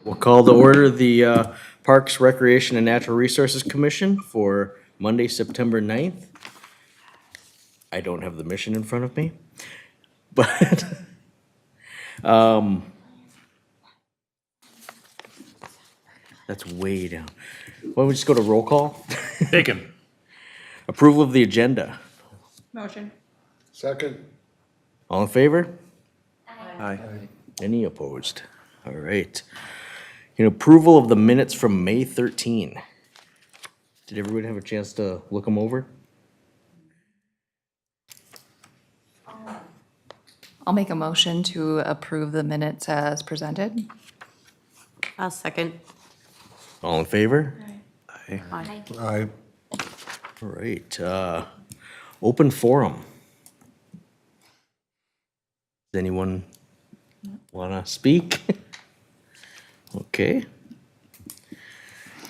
We'll call to order the Parks, Recreation, and Natural Resources Commission for Monday, September 9th. I don't have the mission in front of me, but that's way down. Why don't we just go to roll call? Bacon. Approval of the agenda. Motion. Second. All in favor? Aye. Any opposed? All right. Approval of the minutes from May 13. Did everybody have a chance to look them over? I'll make a motion to approve the minutes as presented. I'll second. All in favor? Aye. Aye. All right. Open forum. Does anyone want to speak? Okay.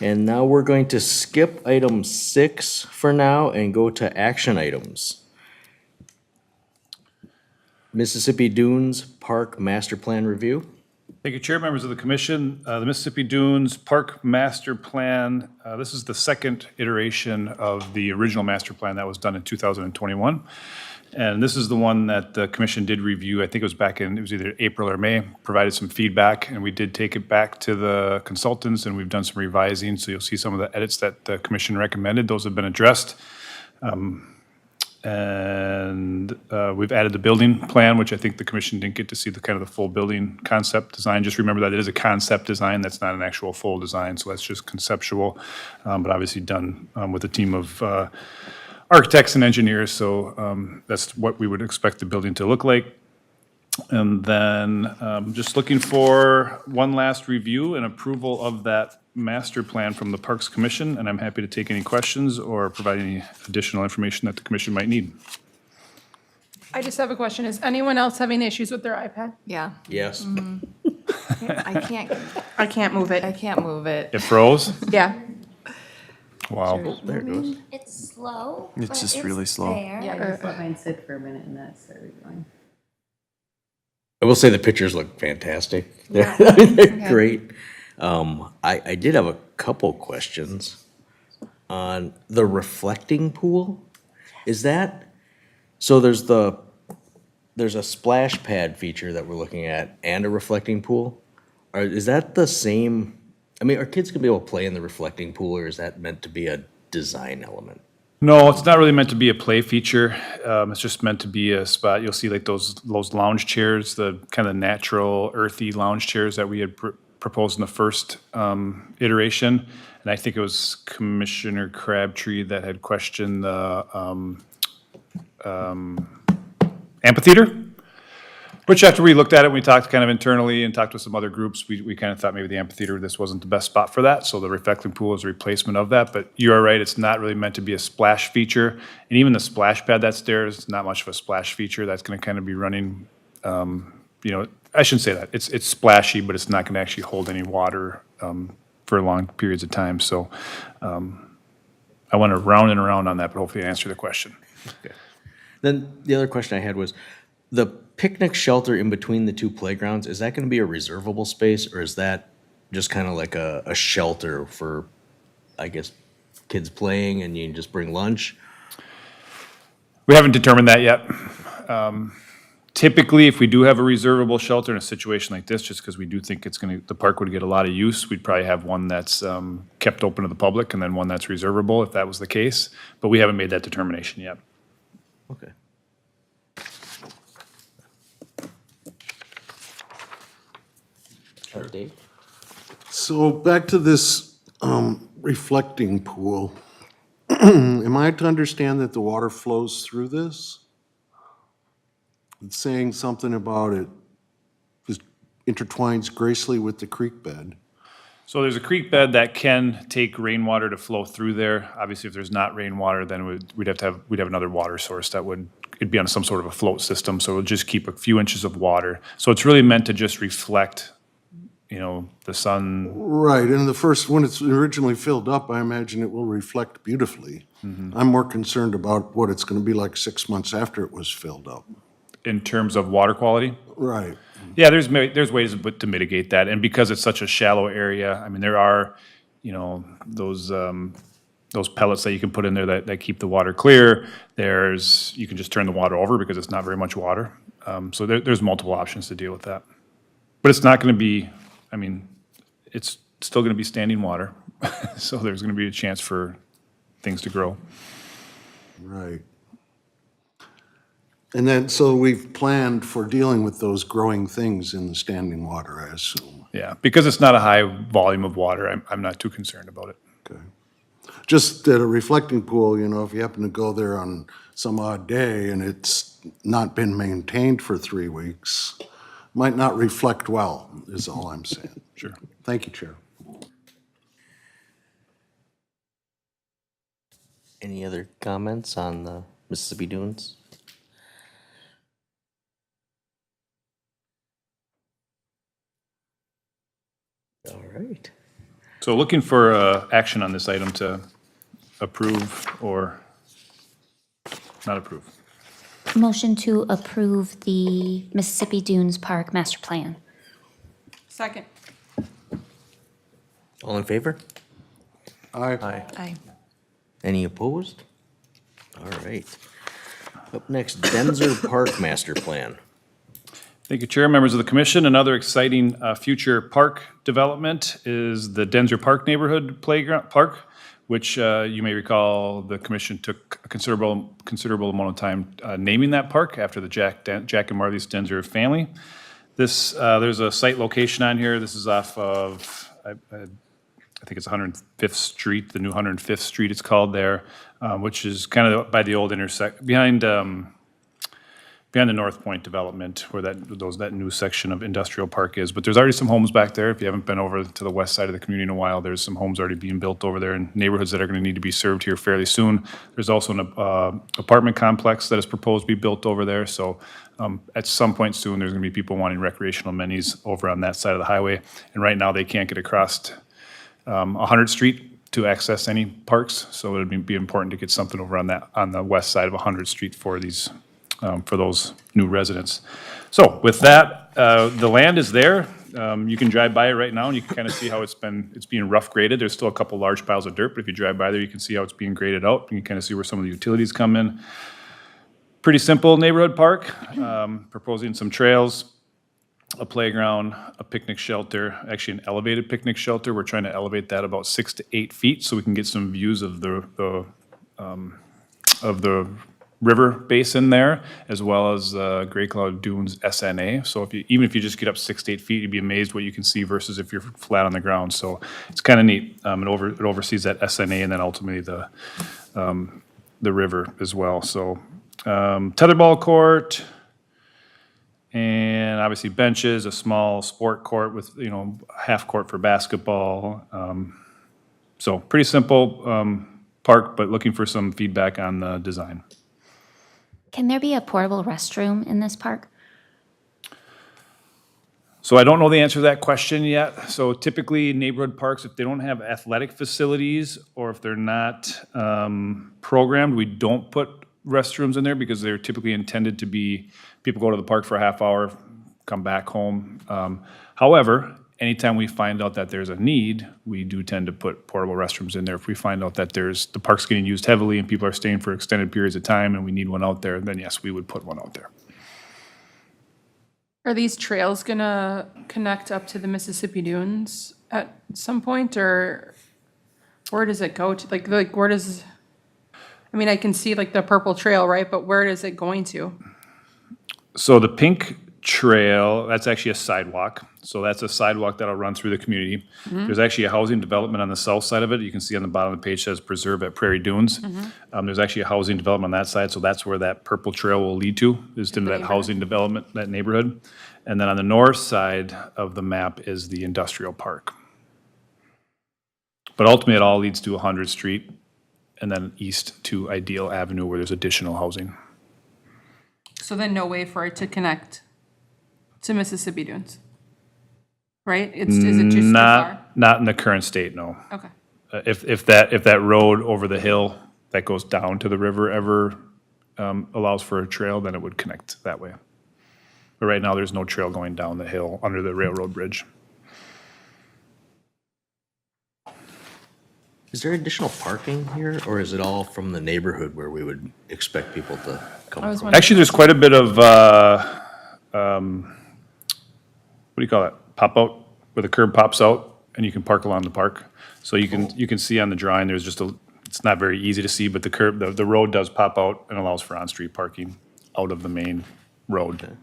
And now we're going to skip item 6 for now and go to action items. Mississippi Dunes Park Master Plan Review. Thank you, Chair, members of the Commission. The Mississippi Dunes Park Master Plan, this is the second iteration of the original master plan that was done in 2021. And this is the one that the Commission did review. I think it was back in, it was either April or May, provided some feedback, and we did take it back to the consultants, and we've done some revising. So you'll see some of the edits that the Commission recommended. Those have been addressed. And we've added the building plan, which I think the Commission didn't get to see the kind of the full building concept design. Just remember that it is a concept design. That's not an actual full design, so that's just conceptual, but obviously done with a team of architects and engineers. So that's what we would expect the building to look like. And then just looking for one last review and approval of that master plan from the Parks Commission, and I'm happy to take any questions or provide any additional information that the Commission might need. I just have a question. Is anyone else having issues with their iPad? Yeah. Yes. I can't I can't move it. move it. It froze? Yeah. Wow. There it goes. It's slow. It's but just really slow. there. Yeah. I just let mine sit for a minute and that started going. I will say the pictures look fantastic. They're great. I did have a couple questions on the reflecting pool. Is that, so there's a splash pad feature that we're looking at and a reflecting pool? Is that the same? I mean, are kids gonna be able to play in the reflecting pool, or is that meant to be a design element? No, it's not really meant to be a play feature. It's just meant to be a spot. You'll see like those lounge chairs, the kind of natural earthy lounge chairs that we had proposed in the first iteration. And I think it was Commissioner Crabtree that had questioned the amphitheater. Which after we looked at it, we talked kind of internally and talked with some other groups, we kind of thought maybe the amphitheater, this wasn't the best spot for that. So the reflecting pool is a replacement of that. But you are right, it's not really meant to be a splash feature. And even the splash pad that's there is not much of a splash feature. That's going to kind of be running, I shouldn't say that. It's splashy, but it's not going to actually hold any water for long periods of time. So I went around and around on that, but hopefully I answered the question. Okay. Then the other question I had was, the picnic shelter in between the two playgrounds, is that gonna be a reservable space, or is that just kind of like a shelter for, I guess, kids playing and you can just bring lunch? We haven't determined that yet. Typically, if we do have a reservable shelter in a situation like this, just because we do think the park would get a lot of use, we'd probably have one that's kept open to the public and then one that's reservable if that was the case. But we haven't made that determination yet. Okay. Dave? So back to this reflecting pool. Am I to understand that the water flows through this? It's saying something about it just intertwines gracefully with the creek bed. So there's a creek bed that can take rainwater to flow through there. Obviously, if there's not rainwater, then we'd have another water source that it'd be on some sort of a float system. So it would just keep a few inches of water. So it's really meant to just reflect the sun. Right, and when it's originally filled up, I imagine it will reflect beautifully. I'm more concerned about what it's gonna be like 6 months after it was filled up. In terms of water quality? Right. Yeah, there's ways to mitigate that, and because it's such a shallow area, I mean, there are, those pellets that you can put in there that keep the water clear. You can just turn the water over because it's not very much water. So there's multiple options to deal with that. But it's not gonna be, I mean, it's still gonna be standing water, so there's gonna be a chance for things to grow. Right. And then, so we've planned for dealing with those growing things in the standing water, I assume. Yeah, because it's not a high volume of water, I'm not too concerned about it. Okay. Just at a reflecting pool, if you happen to go there on some odd day and it's not been maintained for 3 weeks, might not reflect well, is all I'm saying. Sure. Thank you, Chair. Any other comments on the Mississippi Dunes? All right. So looking for action on this item to approve or not approve. Motion to approve the Mississippi Dunes Park Master Plan. Second. All in favor? Aye. Aye. Any opposed? All right. Up next, Denzer Park Master Plan. Thank you, Chair, members of the commission. Another exciting future park development is the Denzer Park Neighborhood Playground Park, which you may recall the commission took a considerable amount of time naming that park after the Jack and Marlies Denzer family. There's a site location on here. This is off of, I think it's 105th Street, the new 105th Street it's called there, which is kind of by the old behind the North Point development where that new section of industrial park is. But there's already some homes back there. If you haven't been over to the west side of the community in a while, there's some homes already being built over there in neighborhoods that are going to need to be served here fairly soon. There's also an apartment complex that is proposed to be built over there. So at some point soon, there's going to be people wanting recreational amenities over on that side of the highway. And right now, they can't get across 100th Street to access any parks. So it would be important to get something over on the west side of 100th Street for these for those new residents. So with that, the land is there. You can drive by it right now and you can kind of see how it's being rough graded. There's still a couple large piles of dirt, but if you drive by there, you can see how it's being graded out. You can kind of see where some of the utilities come in. Pretty simple neighborhood park, proposing some trails, a playground, a picnic shelter, actually an elevated picnic shelter. We're trying to elevate that about 6 to 8 feet so we can get some views of the river basin there, as well as Gray Cloud Dunes SNA. So even if you just get up 6 to 8 feet, you'd be amazed what you can see versus if you're flat on the ground. So it's kind of neat. It oversees that SNA and then ultimately the river as well. So tetherball court, and obviously benches, a small sport court with half court for basketball. So pretty simple park, but looking for some feedback on the design. Can there be a portable restroom in this park? So I don't know the answer to that question yet. So typically neighborhood parks, if they don't have athletic facilities or if they're not programmed, we don't put restrooms in there because they're typically intended to be, people go to the park for a half hour, come back home. However, anytime we find out that there's a need, we do tend to put portable restrooms in there. If we find out that the park's getting used heavily and people are staying for extended periods of time and we need one out there, then yes, we would put one out there. Are these trails gonna connect up to the Mississippi Dunes at some point, or where does it go to? Like where does, I mean, I can see like the purple trail, right? But where is it going to? So the pink trail, that's actually a sidewalk. So that's a sidewalk that'll run through the community. There's actually a housing development on the south side of it. You can see on the bottom of the page says Preserve at Prairie Dunes. There's actually a housing development on that side, so that's where that purple trail will lead to, is to that housing development, that neighborhood. And then on the north side of the map is the industrial park. But ultimately, it all leads to 100th Street and then east to Ideal Avenue where there's additional housing. So then no way for it to connect to Mississippi Dunes, right? Is it just too far? Not in the current state, no. Okay. If that road over the hill that goes down to the river ever allows for a trail, then it would connect that way. But right now, there's no trail going down the hill under the railroad bridge. Is there additional parking here, or is it all from the neighborhood where we would expect people to come I was from? wondering- Actually, there's quite a bit of, what do you call it? Pop out, where the curb pops out and you can park along the park. So you can see on the drawing, there's just it's not very easy to see, but the road does pop out and allows for on-street parking out of the main road.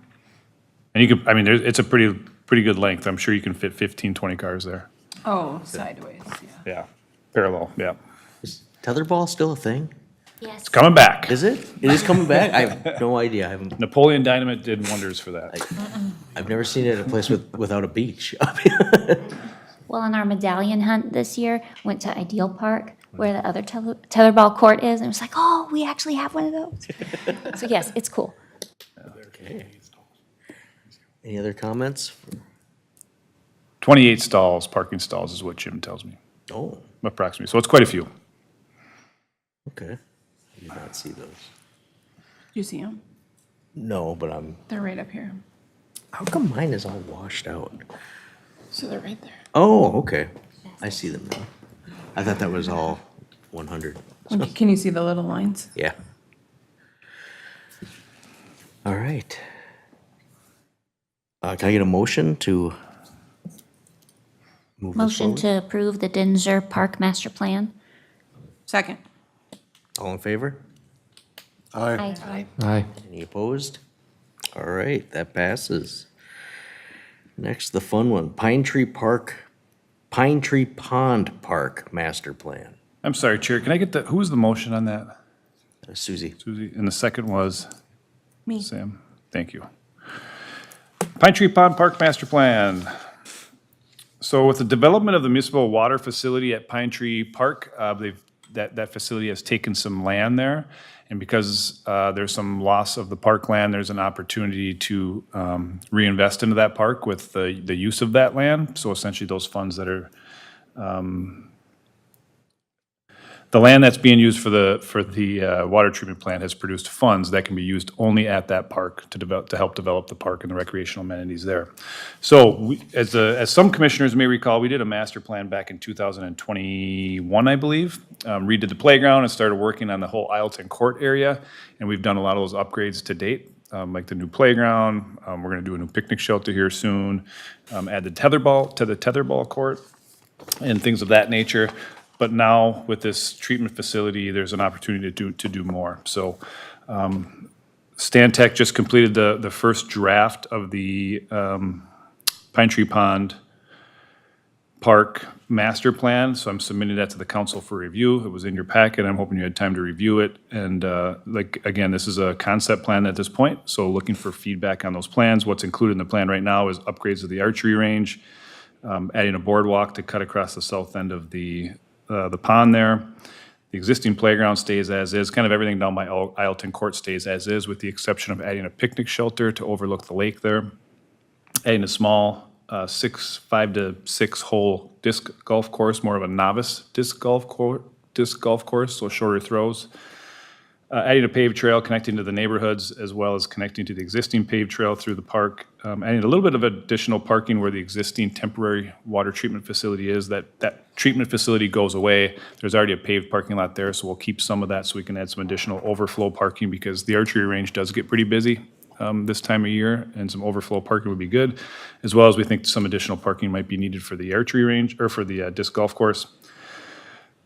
And you can, I mean, it's a pretty good length. I'm sure you can fit 15, 20 cars there. Oh, sideways, yeah. Yeah, parallel, yeah. Is tetherball still a thing? Yes. Coming back. Is it? It is coming back? I have no idea. Napoleon Dynamite did wonders for that. I've never seen it at a place without a beach. Well, on our medallion hunt this year, went to Ideal Park, where the other tetherball court is, and it was like, oh, we actually have one of those. So yes, it's cool. Okay. Any other comments? 28 stalls, parking stalls is what Jim tells me, Oh, approximately. So it's quite a few. okay. I did not see those. You see them? No, but They're right up here. how come mine is all washed out? So they're right there. Oh, okay. I see them now. I thought that was all 100. Can you see the little lines? Yeah. All right. Can I get a motion to move this Motion forward? to approve the Denzer Park Master Plan. Second. All in favor? Aye. Aye. Any opposed? All right, that passes. Next, the fun one, Pine Tree Pond Park Master Plan. I'm sorry, Chair, can I get who was the motion on that? Susie. Susie, and the second was? Me. Sam, thank you. Pine Tree Pond Park Master Plan. So with the development of the municipal water facility at Pine Tree Park, that facility has taken some land there. And because there's some loss of the park land, there's an opportunity to reinvest into that park with the use of that land. So essentially those funds that are the land that's being used for the water treatment plant has produced funds that can be used only at that park to help develop the park and the recreational amenities there. So as some commissioners may recall, we did a master plan back in 2021, I believe. Redid the playground and started working on the whole Ileton Court area, and we've done a lot of those upgrades to date, like the new playground. We're going to do a new picnic shelter here soon. Add the tetherball court and things of that nature. But now with this treatment facility, there's an opportunity to do more. So Stantec just completed the first draft of the Pine Tree Pond Park Master Plan. So I'm submitting that to the council for review. It was in your packet. I'm hoping you had time to review it. And again, this is a concept plan at this point. So looking for feedback on those plans. What's included in the plan right now is upgrades of the archery range, adding a boardwalk to cut across the south end of the pond there. The existing playground stays as is. Kind of everything down by Ileton Court stays as is, with the exception of adding a picnic shelter to overlook the lake there. Adding a small 5 to 6 hole disc golf course, more of a novice disc golf course, so shorter throws. Adding a paved trail connecting to the neighborhoods, as well as connecting to the existing paved trail through the park. Adding a little bit of additional parking where the existing temporary water treatment facility is. That treatment facility goes away. There's already a paved parking lot there, so we'll keep some of that so we can add some additional overflow parking, because the archery range does get pretty busy this time of year, and some overflow parking would be good, as well as we think some additional parking might be needed for the archery range, or for the disc golf course.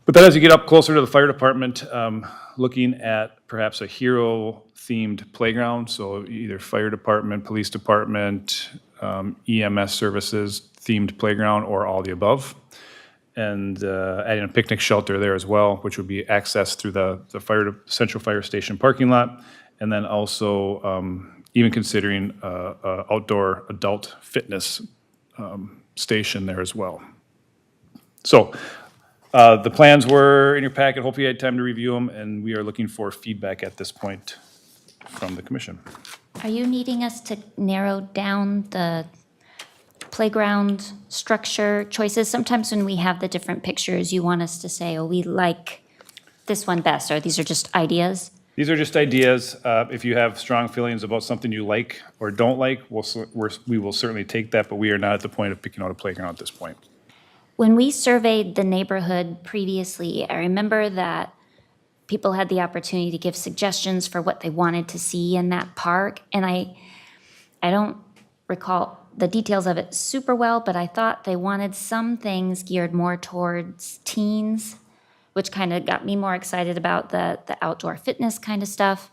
But then as you get up closer to the fire department, looking at perhaps a hero-themed playground, so either fire department, police department, EMS services themed playground, or all the above. And adding a picnic shelter there as well, which would be accessed through the Central Fire Station parking lot. And then also even considering a outdoor adult fitness station there as well. So the plans were in your packet. Hopefully you had time to review them, and we are looking for feedback at this point from the commission. Are you needing us to narrow down the playground structure choices? Sometimes when we have the different pictures, you want us to say, oh, we like this one best, or these are just ideas. These are just ideas. If you have strong feelings about something you like or don't like, we will certainly take that, but we are not at the point of picking out a playground at this point. When we surveyed the neighborhood previously, I remember that people had the opportunity to give suggestions for what they wanted to see in that park. And I don't recall the details of it super well, but I thought they wanted some things geared more towards teens, which kind of got me more excited about the outdoor fitness kind of stuff.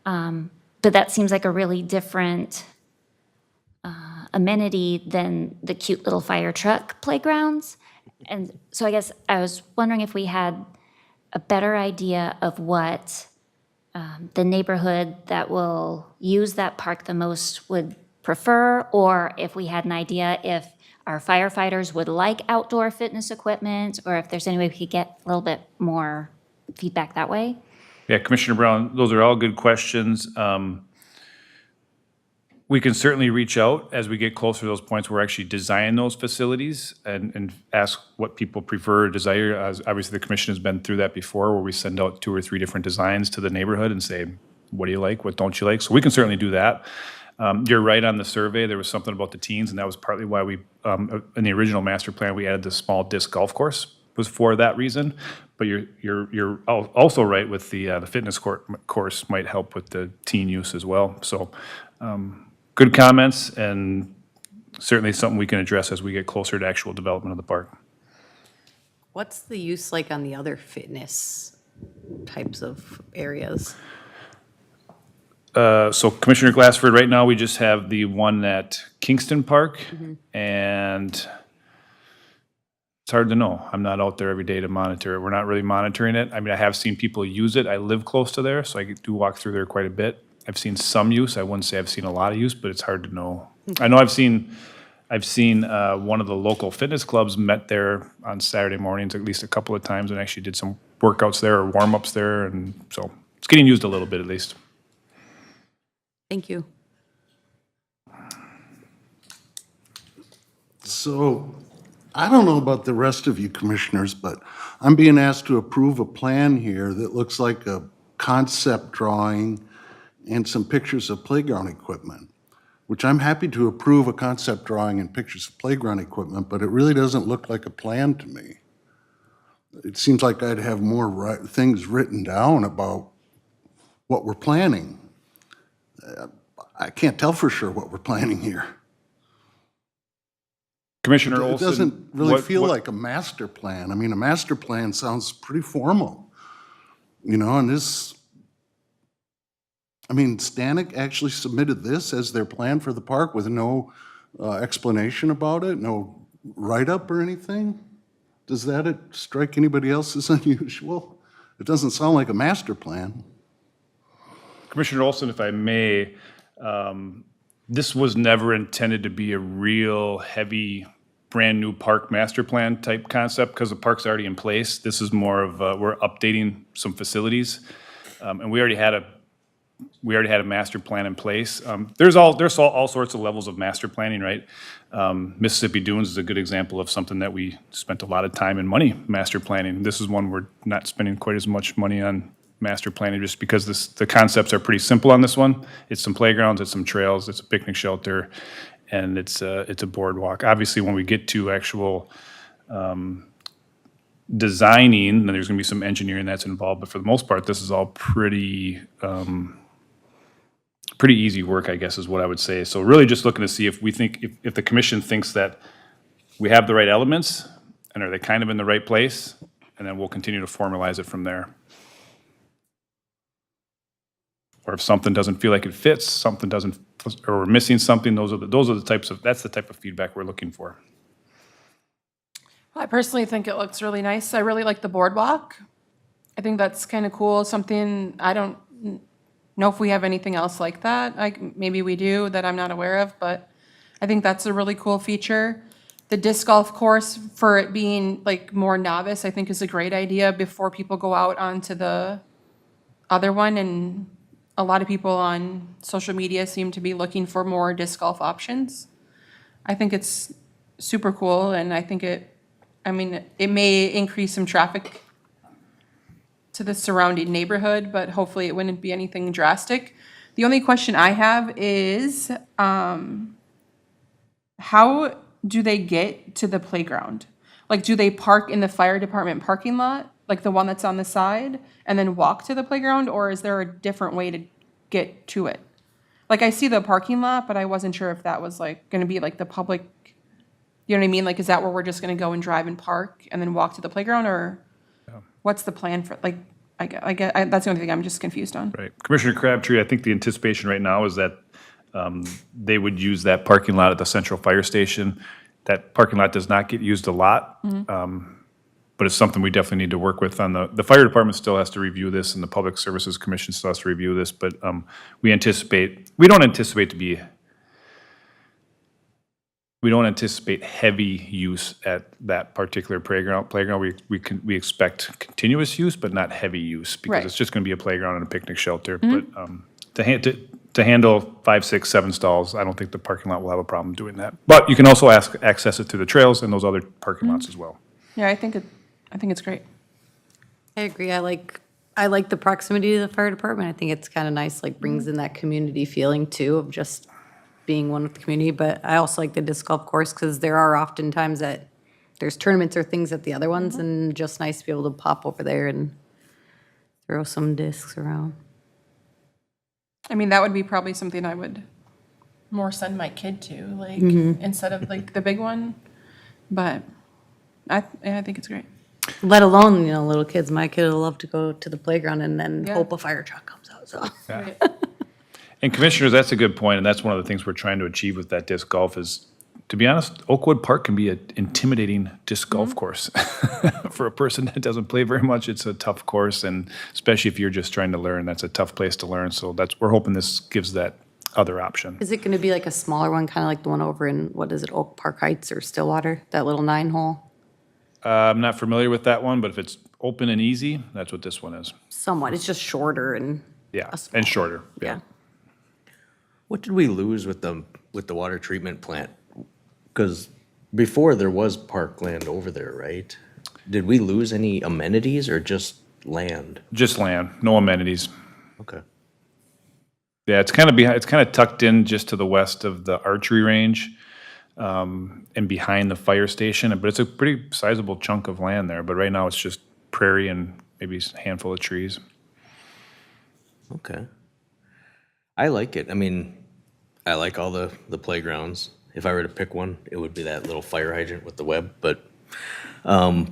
But that seems like a really different amenity than the cute little fire truck playgrounds. And so I guess I was wondering if we had a better idea of what the neighborhood that will use that park the most would prefer, or if we had an idea if our firefighters would like outdoor fitness equipment, or if there's any way we could get a little bit more feedback that way. Yeah, Commissioner Brown, those are all good questions. We can certainly reach out as we get closer to those points where we're actually designing those facilities and ask what people prefer or desire. As obviously, the commission has been through that before, where we send out 2 or 3 different designs to the neighborhood and say, what do you like, what don't you like? So we can certainly do that. You're right on the survey. There was something about the teens, and that was partly why we, in the original master plan, we added the small disc golf course, was for that reason. But you're also right with the fitness course might help with the teen use as well. So good comments, and certainly something we can address as we get closer to actual development of the park. What's the use like on the other fitness types of areas? So Commissioner Glassford, right now, we just have the one at Kingston Park, and it's hard to know. I'm not out there every day to monitor it. We're not really monitoring it. I mean, I have seen people use it. I live close to there, so I do walk through there quite a bit. I've seen some use. I wouldn't say I've seen a lot of use, but it's hard to know. I know I've seen one of the local fitness clubs met there on Saturday mornings at least a couple of times and actually did some workouts there or warm-ups there, and so it's getting used a little bit at least. Thank you. So, I don't know about the rest of you commissioners, but I'm being asked to approve a plan here that looks like a concept drawing and some pictures of playground equipment, which I'm happy to approve a concept drawing and pictures of playground equipment, but it really doesn't look like a plan to me. It seems like I'd have more things written down about what we're planning. I can't tell for sure what we're planning here. Commissioner It Olson. doesn't really what- feel what- like a master plan. I mean, a master plan sounds pretty formal, and this, I mean, Stanek actually submitted this as their plan for the park with no explanation about it, no write-up or anything? Does that strike anybody else as unusual? It doesn't sound like a master plan. Commissioner Olson, if I may, this was never intended to be a real heavy, brand-new park master plan type concept because the park's already in place. This is more of, we're updating some facilities. And we already had a master plan in place. There's all sorts of levels of master planning, right? Mississippi Dunes is a good example of something that we spent a lot of time and money master planning. This is one we're not spending quite as much money on master planning just because the concepts are pretty simple on this one. It's some playgrounds, it's some trails, it's a picnic shelter, and it's a boardwalk. Obviously, when we get to actual designing, then there's gonna be some engineering that's involved, but for the most part, this is all pretty easy work, I guess, is what I would say. So really just looking to see if we think, if the commission thinks that we have the right elements, and are they kind of in the right place, and then we'll continue to formalize it from there. Or if something doesn't feel like it fits, something doesn't, or we're missing something, that's the type of feedback we're looking for. I personally think it looks really nice. I really like the boardwalk. I think that's kind of cool, something, I don't know if we have anything else like that. Maybe we do that I'm not aware of, but I think that's a really cool feature. The disc golf course, for it being like more novice, I think is a great idea before people go out onto the other one. And a lot of people on social media seem to be looking for more disc golf options. I think it's super cool, and I think it may increase some traffic to the surrounding neighborhood, but hopefully it wouldn't be anything drastic. The only question I have is, how do they get to the playground? Like, do they park in the fire department parking lot, like the one that's on the side, and then walk to the playground, or is there a different way to get to it? Like, I see the parking lot, but I wasn't sure if that was like gonna be like the public, you know what I mean? Like, is that where we're just gonna go and drive and park and then walk to the playground, or what's the plan for, like, that's the only thing I'm just confused on. Right. Commissioner Crabtree, I think the anticipation right now is that they would use that parking lot at the central fire station. That parking lot does not get used a lot, but it's something we definitely need to work with on the fire department still has to review this, and the Public Services Commission still has to review this, but we don't anticipate heavy use at that particular playground. We expect continuous use, but not heavy use, because Right. it's just gonna be a playground and a picnic shelter. But to handle 5, 6, 7 stalls, I don't think the parking lot will have a problem doing that. But you can also access it through the trails and those other parking lots as well. Yeah, I think it's great. I agree. I like the proximity to the fire department. I think it's kind of nice, like brings in that community feeling too of just being one with the community. But I also like the disc golf course because there are often times that there's tournaments or things at the other ones, and just nice to be able to pop over there and throw some discs around. I mean, that would be probably something I would more send my kid to, like, instead of like the big one. But I think it's great. Let alone, little kids. My kid will love to go to the playground and then Yeah. hope a fire truck comes out, so. Right. And Commissioners, that's a good point, and that's one of the things we're trying to achieve with that disc golf is, to be honest, Oakwood Park can be an intimidating disc golf course. For a person that doesn't play very much, it's a tough course, and especially if you're just trying to learn, that's a tough place to learn. So we're hoping this gives that other option. Is it gonna be like a smaller one, kind of like the one over in, what is it, Oak Park Heights or Stillwater? That little 9-hole? I'm not familiar with that one, but if it's open and easy, that's what this one is. Somewhat. It's just shorter and. Yeah, a smaller- and shorter, yeah. What did we lose with the water treatment plant? Because before there was parkland over there, right? Did we lose any amenities or just land? Just land, no amenities. Okay. Yeah, it's kind of tucked in just to the west of the archery range, and behind the fire station, but it's a pretty sizable chunk of land there, but right now it's just prairie and maybe a handful of trees. Okay. I like it. I mean, I like all the playgrounds. If I were to pick one, it would be that little fire hydrant with the web, but I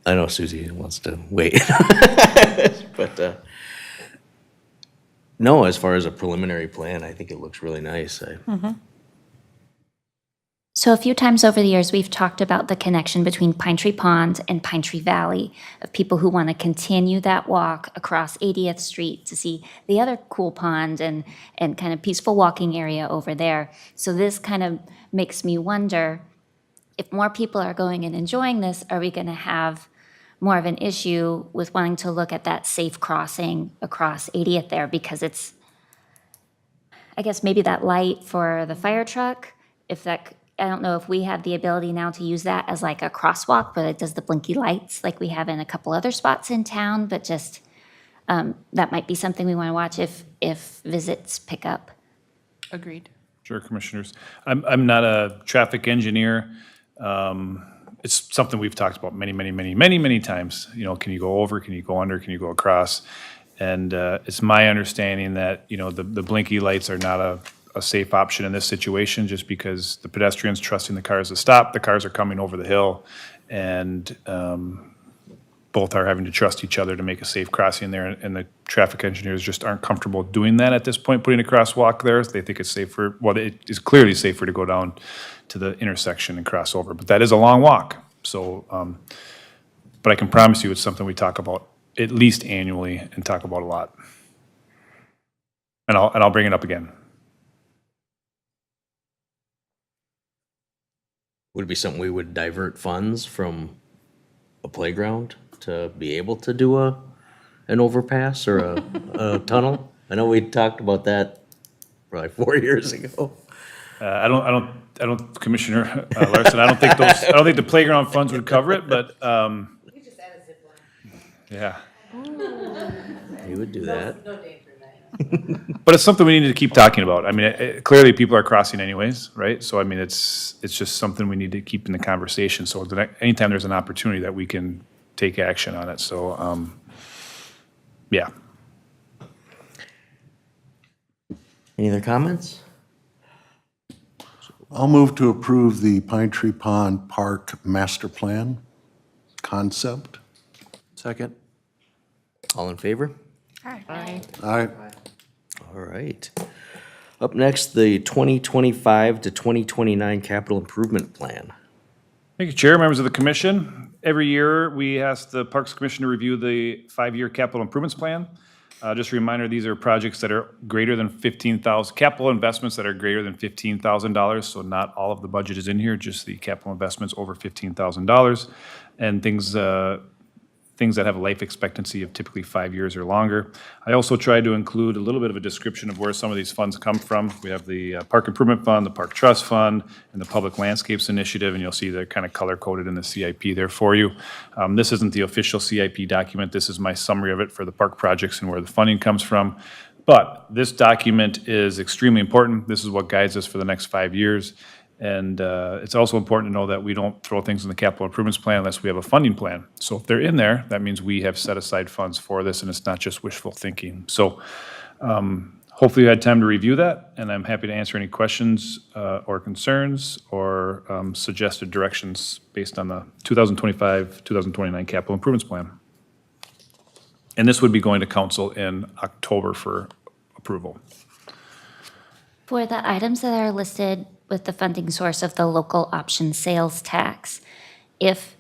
know Susie wants to wait. But no, as far as a preliminary plan, I think it looks really nice. So a few times over the years, we've talked about the connection between Pine Tree Pond and Pine Tree Valley, of people who want to continue that walk across 80th Street to see the other cool pond and kind of peaceful walking area over there. So this kind of makes me wonder, if more people are going and enjoying this, are we going to have more of an issue with wanting to look at that safe crossing across 80th there? Because it's, I guess maybe that light for the fire truck, if that, I don't know if we have the ability now to use that as like a crosswalk, but it does the blinky lights like we have in a couple other spots in town, but just, that might be something we want to watch if visits pick up. Agreed. Sure, Commissioners. I'm not a traffic engineer. It's something we've talked about many times. Can you go over, can you go under, can you go across? And it's my understanding that, the blinky lights are not a safe option in this situation, just because the pedestrians trusting the cars to stop, the cars are coming over the hill, and both are having to trust each other to make a safe crossing there, and the traffic engineers just aren't comfortable doing that at this point, putting a crosswalk there. They think it's safer, well, it is clearly safer to go down to the intersection and cross over, but that is a long walk. So, but I can promise you it's something we talk about at least annually and talk about a lot. And I'll bring it up again. Would it be something we would divert funds from a playground to be able to do an overpass or a tunnel? I know we talked about that probably 4 years ago. I don't, Commissioner Larson, I don't think the playground funds would cover it, but, yeah. He would do that. But it's something we need to keep talking about. I mean, clearly people are crossing anyways, right? So I mean, it's just something we need to keep in the conversation. So anytime there's an opportunity that we can take action on it. So, yeah. Any other comments? I'll move to approve the Pine Tree Pond Park Master Plan concept. Second. All in favor? Aye. Aye. All right. Up next, the 2025 to 2029 Capital Improvement Plan. Thank you, Chair, members of the commission. Every year, we ask the Parks Commission to review the 5-year capital improvements plan. Just a reminder, these are projects that are greater than capital investments that are greater than $15,000. So not all of the budget is in here, just the capital investments over $15,000. And things that have a life expectancy of typically 5 years or longer. I also tried to include a little bit of a description of where some of these funds come from. We have the Park Improvement Fund, the Park Trust Fund, and the Public Landscapes Initiative, and you'll see they're kind of color-coded in the CIP there for you. This isn't the official CIP document. This is my summary of it for the park projects and where the funding comes from. But this document is extremely important. This is what guides us for the next 5 years. And it's also important to know that we don't throw things in the capital improvements plan unless we have a funding plan. So if they're in there, that means we have set aside funds for this, and it's not just wishful thinking. So hopefully you had time to review that, and I'm happy to answer any questions or concerns or suggested directions based on the 2025-2029 capital improvements plan. And this would be going to council in October for approval. For the items that are listed with the funding source of the local option sales tax, if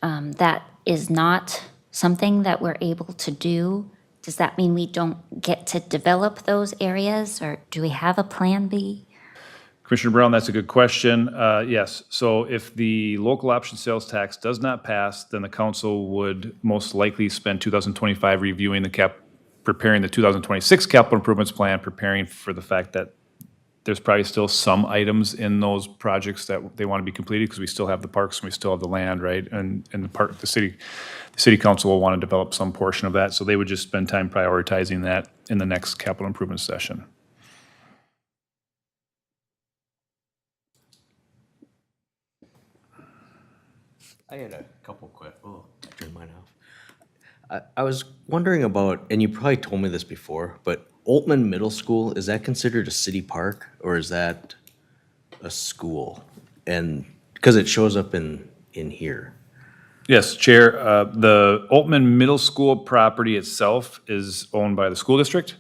that is not something that we're able to do, does that mean we don't get to develop those areas, or do we have a plan B? Commissioner Brown, that's a good question. Yes, so if the local option sales tax does not pass, then the council would most likely spend 2025 reviewing preparing the 2026 capital improvements plan, preparing for the fact that there's probably still some items in those projects that they want to be completed because we still have the parks and we still have the land, right? And the city council will want to develop some portion of that, so they would just spend time prioritizing that in the next capital improvement session. I had a couple turn mine off. I was wondering about, and you probably told me this before, but Oltman Middle School, is that considered a city park or is that a school? And, because it shows up in here. Yes, Chair, the Oltman Middle School property itself is owned by the school district.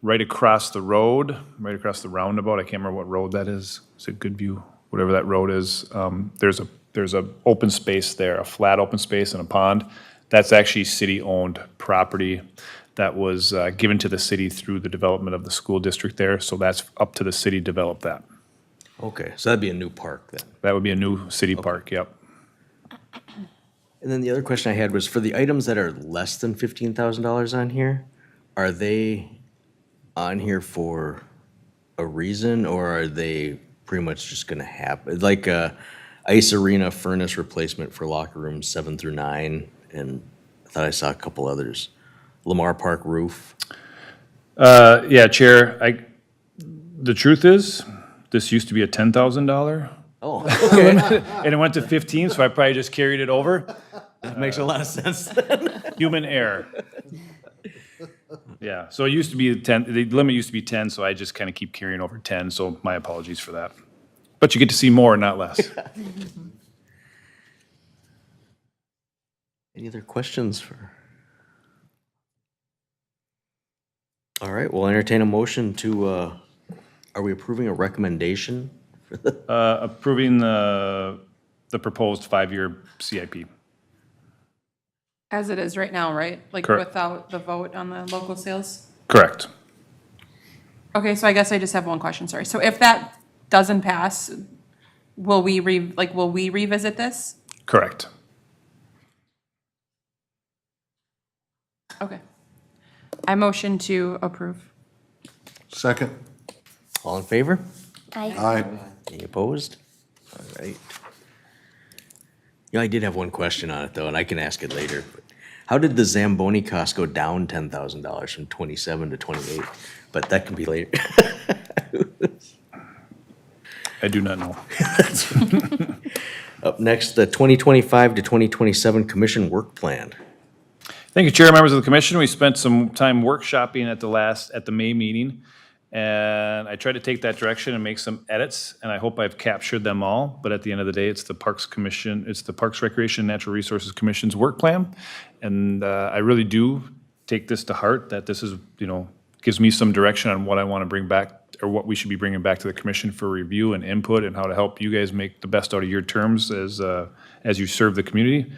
Right across the road, right across the roundabout, I can't remember what road that is. Is it Goodview? Whatever that road is. There's a open space there, a flat open space and a pond. That's actually city-owned property that was given to the city through the development of the school district there. So that's up to the city to develop that. Okay, so that'd be a new park then. That would be a new city park, yep. And then the other question I had was for the items that are less than $15,000 on here, are they on here for a reason or are they pretty much just gonna happen? Like ice arena furnace replacement for locker rooms 7 through 9, and I thought I saw a couple others. Lamar Park roof. Yeah, Chair, the truth is, this used to be a $10,000 Oh, okay. and it went to 15, so I probably just carried it over. That makes a lot of sense. Human error. Yeah, so it used to be 10, the limit used to be 10, so I just kind of keep carrying over 10, so my apologies for that. But you get to see more, not less. Any other questions for? All right, we'll entertain a motion to, are we approving a recommendation? Approving the proposed 5-year CIP. As it is right now, right? Like Correct. without the vote on the local sales? Correct. Okay, so I guess I just have one question, sorry. So if that doesn't pass, will we revisit this? Correct. Okay. I motion to approve. Second. All in favor? Aye. Any opposed? All right. Yeah, I did have one question on it though, and I can ask it later. How did the Zamboni cost go down $10,000 from 27 to 28? But that can be later. I do not know. Up next, the 2025 to 2027 Commission Work Plan. Thank you, Chair, members of the commission. We spent some time workshopping at the May meeting, and I tried to take that direction and make some edits, and I hope I've captured them all. But at the end of the day, it's the Parks Commission, it's the Parks, Recreation, and Natural Resources Commission's work plan. And I really do take this to heart, that this is, gives me some direction on what I want to bring back, or what we should be bringing back to the commission for review and input, and how to help you guys make the best out of your terms as you serve the community.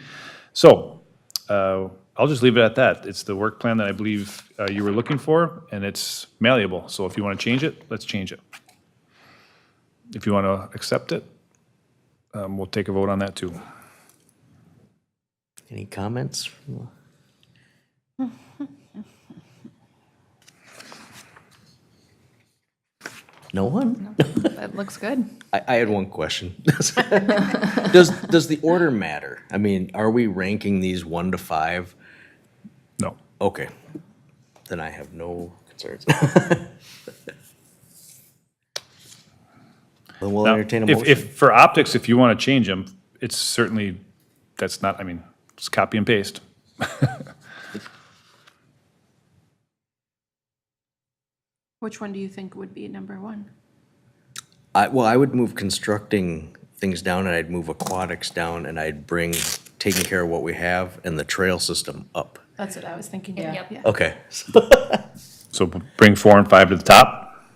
So, I'll just leave it at that. It's the work plan that I believe you were looking for, and it's malleable. So if you want to change it, let's change it. If you want to accept it, we'll take a vote on that too. Any comments? No one? That looks good. I had one question. Does the order matter? I mean, are we ranking these 1 to 5? No. Okay, then I have no concerns. Then we'll Now, entertain a if, motion. if, for optics, if you want to change them, it's certainly, that's not, I mean, it's copy and paste. Which one do you think would be number one? Well, I would move constructing things down, and I'd move aquatics down, and I'd bring taking care of what we have and the trail system up. That's what I was thinking. Yeah. Yeah. Okay. So bring 4 and 5 to the top.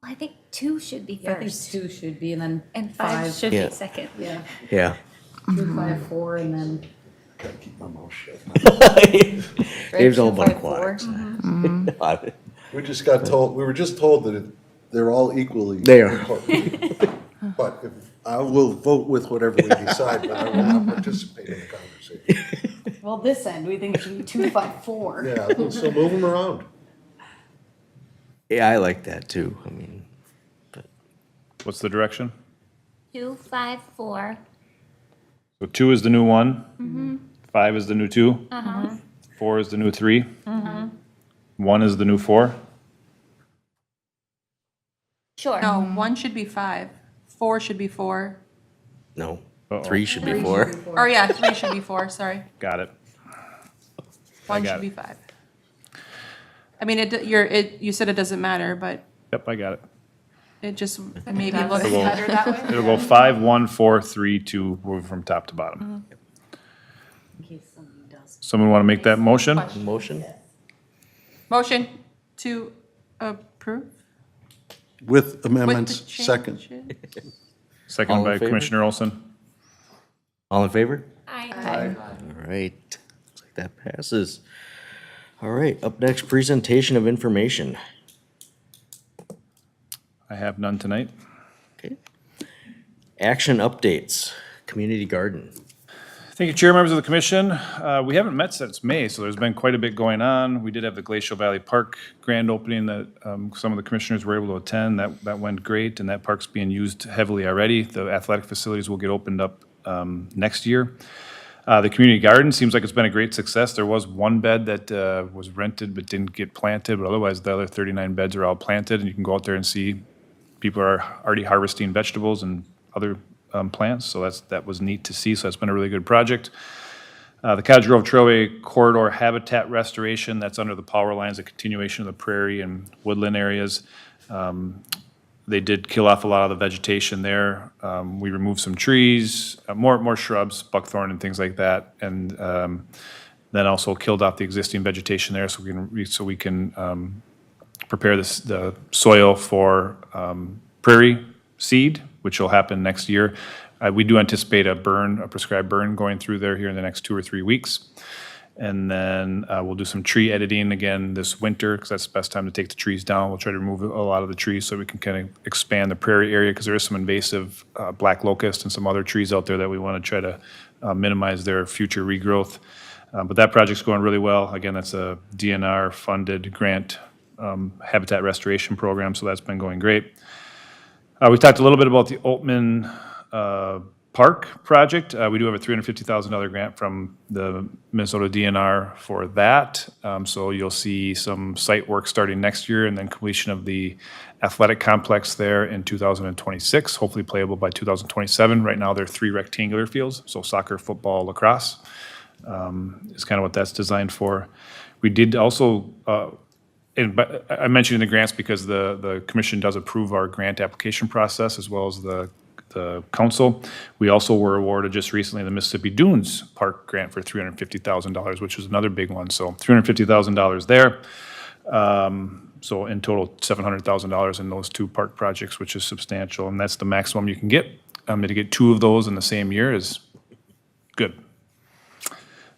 I think 2 should be I think first. 2 should be, and then And 5 should Yeah. be second. yeah, Yeah. 2, 5, 4, and then. Dave's all 2, about 5, 4. aquatics. We just got told, we were just told that they're all equally. They are. important. But I will vote with whatever we decide, but I will not participate in the conversation. Well, this end, we think it should be 2, 5, 4. Yeah, so move them around. Yeah, I like that too. I mean, What's the direction? 2, 5, 4. So 2 is the new 1. 5 is the new 2. 4 is the new 3. 1 is the new 4. Sure. No, 1 should be 5, 4 should be 4. no, Uh-oh. 3 should be 4. Or yeah, 3 should be 4, sorry. Got it. 1 got should be it. 5. I mean, you said it doesn't matter, but Yep, I got it. it just maybe does. looks It'll go- better that way. It'll go 5, 1, 4, 3, 2, move from top to bottom. In case somebody does. Someone want to make that motion? Motion? Motion to approve? With with the amendments, second. changes? Second All in by favor? Commissioner Olson. All in favor? Aye. All right, looks like that passes. All right, up next, presentation of information. I have none tonight. Okay. Action updates, community garden. Thank you, Chair, members of the commission. We haven't met since May, so there's been quite a bit going on. We did have the Glacial Valley Park grand opening that some of the commissioners were able to attend. That went great, and that park's being used heavily already. The athletic facilities will get opened up next year. The community garden seems like it's been a great success. There was one bed that was rented but didn't get planted, but otherwise the other 39 beds are all planted, and you can go out there and see people are already harvesting vegetables and other plants, so that was neat to see. So that's been a really good project. The Cottage Grove Trailway corridor habitat restoration, that's under the power lines, a continuation of the prairie and woodland areas. They did kill off a lot of the vegetation there. We removed some trees, more shrubs, buckthorn and things like that, and then also killed off the existing vegetation there, so we can prepare the soil for prairie seed, which will happen next year. We do anticipate a prescribed burn going through there here in the next 2 or 3 weeks. And then we'll do some tree editing again this winter, because that's the best time to take the trees down. We'll try to remove a lot of the trees so we can kind of expand the prairie area, because there is some invasive black locust and some other trees out there that we want to try to minimize their future regrowth. But that project's going really well. Again, that's a DNR-funded grant habitat restoration program, so that's been going great. We talked a little bit about the Oltman Park project. We do have a $350,000 grant from the Minnesota DNR for that. So you'll see some site work starting next year and then completion of the athletic complex there in 2026, hopefully playable by 2027. Right now, there are 3 rectangular fields, so soccer, football, lacrosse is kind of what that's designed for. We did also, but I mentioned the grants because the commission does approve our grant application process as well as the council. We also were awarded just recently the Mississippi Dunes Park grant for $350,000, which is another big one. So $350,000 there. So in total, $700,000 in those 2 park projects, which is substantial, and that's the maximum you can get. To get 2 of those in the same year is good.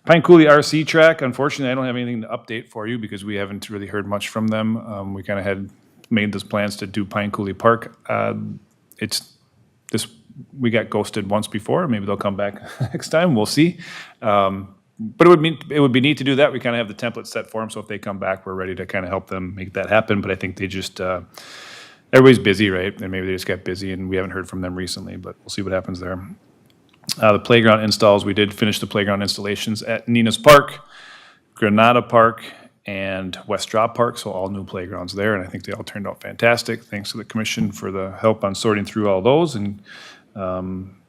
Pine Coulee RC track, unfortunately, I don't have anything to update for you because we haven't really heard much from them. We kind of had made those plans to do Pine Coulee Park. We got ghosted once before. Maybe they'll come back next time. We'll see. But it would be neat to do that. We kind of have the template set for them, so if they come back, we're ready to kind of help them make that happen. But I think they just everybody's busy, right? And maybe they just got busy, and we haven't heard from them recently. But we'll see what happens there. The playground installs, we did finish the playground installations at Nina's Park, Granada Park, and West Drop Park, so all new playgrounds there, and I think they all turned out fantastic. Thanks to the commission for the help on sorting through all those and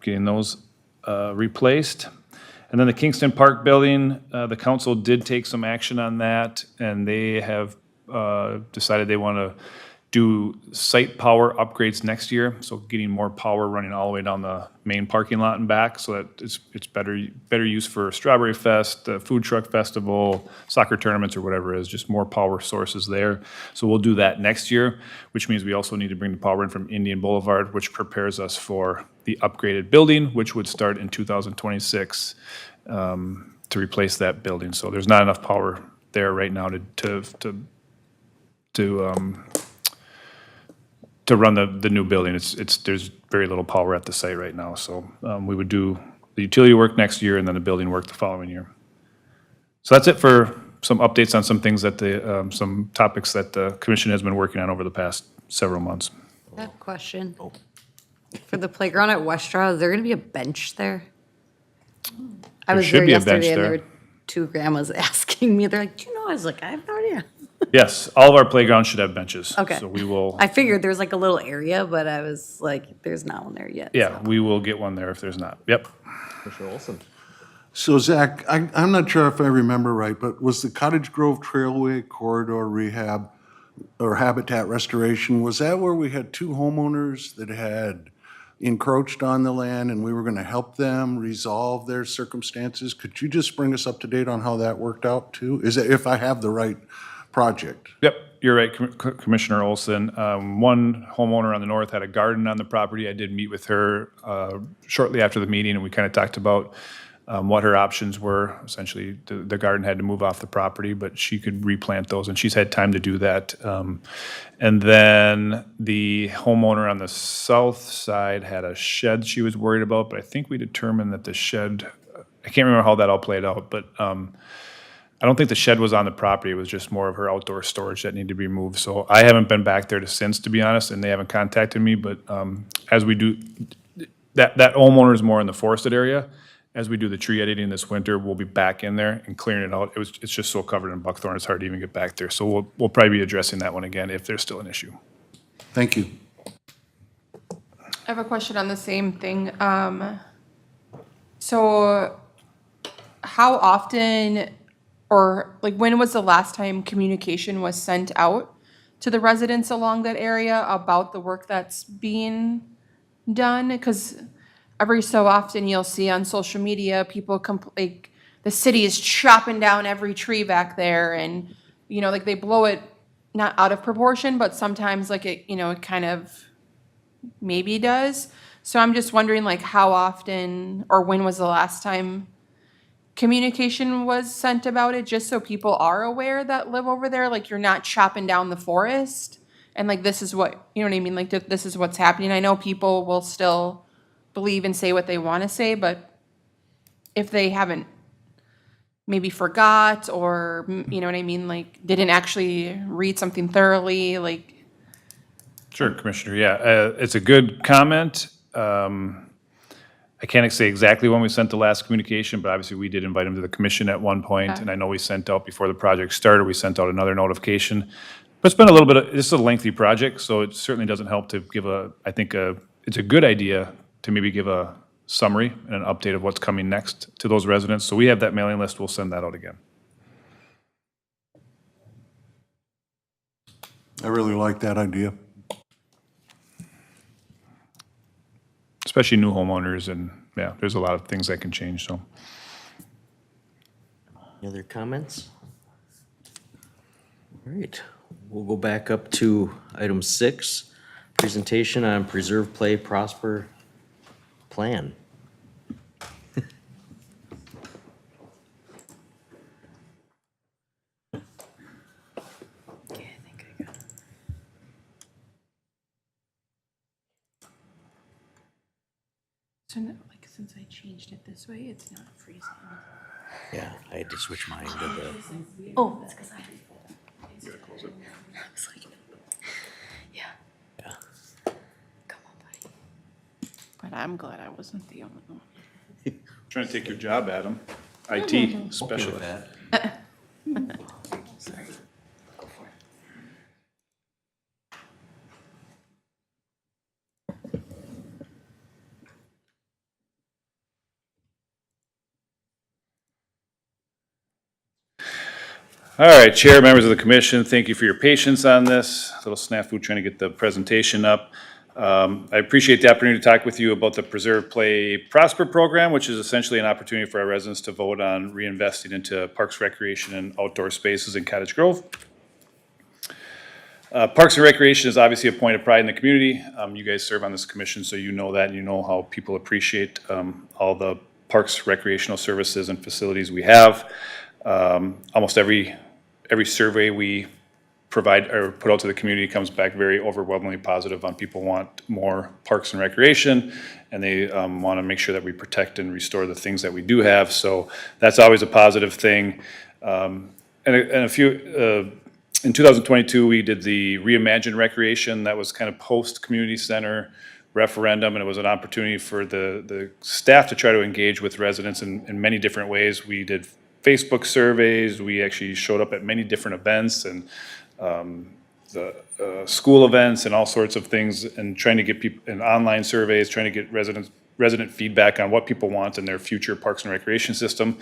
getting those replaced. And then the Kingston Park building, the council did take some action on that, and they have decided they want to do site power upgrades next year, so getting more power running all the way down the main parking lot and back, so that it's better use for Strawberry Fest, the food truck festival, soccer tournaments, or whatever it is, just more power sources there. So we'll do that next year, which means we also need to bring the power in from Indian Boulevard, which prepares us for the upgraded building, which would start in 2026 to replace that building. So there's not enough power there right now to run the new building. There's very little power at the site right now, so we would do the utility work next year and then the building work the following year. So that's it for some updates on some things that some topics that the commission has been working on over the past several months. I have a question. For the playground at West Draw, is there gonna be a bench there? I was should there be a bench yesterday and there. there were 2 grandmas asking me, they're like, do you know? I was like, I have no idea. Yes, all of our playgrounds should have benches. Okay. So we will, I figured there's like a little area, but I was like, there's not one there yet. yeah, we will get one there if there's not. Yep. Commissioner Olson. So Zach, I'm not sure if I remember right, but was the Cottage Grove Trailway corridor rehab or habitat restoration, was that where we had 2 homeowners that had encroached on the land and we were gonna help them resolve their circumstances? Could you just bring us up to date on how that worked out too? Is it, if I have the right project? Yep, you're right, Commissioner Olson. One homeowner on the north had a garden on the property. I did meet with her shortly after the meeting, and we kind of talked about what her options were. Essentially, the garden had to move off the property, but she could replant those, and she's had time to do that. And then the homeowner on the south side had a shed she was worried about, but I think we determined that the shed, I can't remember how that all played out, but I don't think the shed was on the property. It was just more of her outdoor storage that needed to be moved. So I haven't been back there since, to be honest, and they haven't contacted me. But as we do, that homeowner is more in the forested area. As we do the tree editing this winter, we'll be back in there and clearing it out. It's just so covered in buckthorn, it's hard to even get back there. So we'll probably be addressing that one again if there's still an issue. Thank you. I have a question on the same thing. So how often, or like when was the last time communication was sent out to the residents along that area about the work that's being done? Because every so often you'll see on social media, people like the city is chopping down every tree back there, and, you know, like they blow it not out of proportion, but sometimes like it, you know, it kind of maybe does. So I'm just wondering like how often or when was the last time communication was sent about it, just so people are aware that live over there, like you're not chopping down the forest, and like this is what, you know what I mean, like this is what's happening. I know people will still believe and say what they want to say, but if they haven't maybe forgot, or you know what I mean, like didn't actually read something thoroughly, like. Sure, Commissioner, yeah, it's a good comment. I can't say exactly when we sent the last communication, but obviously we did invite them to the commission at one point, Okay. and I know we sent out, before the project started, we sent out another notification. But it's been a little bit, this is a lengthy project, so it certainly doesn't help to give it's a good idea to maybe give a summary and an update of what's coming next to those residents. So we have that mailing list, we'll send that out again. I really like that idea. Especially new homeowners, and yeah, there's a lot of things that can change, so. Any other comments? All right, we'll go back up to item 6, presentation on Preserve, Play, Prosper Plan. So no, like, since I changed it this way, it's not freezing. Yeah, I had to switch mine to the, Oh, that's because I was like, yeah. yeah. Come on, buddy. But I'm glad I wasn't the only one. Trying to take your job, Adam. IT specialist. Sorry. Go for it. All right, Chair, members of the commission, thank you for your patience on this. A little snafu trying to get the presentation up. I appreciate the opportunity to talk with you about the Preserve, Play, Prosper program, which is essentially an opportunity for our residents to vote on reinvesting into parks, recreation, and outdoor spaces in Cottage Grove. Parks and Recreation is obviously a point of pride in the community. You guys serve on this commission, so you know that, and you know how people appreciate all the parks, recreational services, and facilities we have. Almost every survey we provide or put out to the community comes back very overwhelmingly positive on people want more parks and recreation, and they want to make sure that we protect and restore the things that we do have. So that's always a positive thing. In 2022, we did the Reimagine Recreation. That was kind of post-community center referendum, and it was an opportunity for the staff to try to engage with residents in many different ways. We did Facebook surveys. We actually showed up at many different events and the school events and all sorts of things, and trying to get people in online surveys, trying to get resident feedback on what people want in their future parks and recreation system.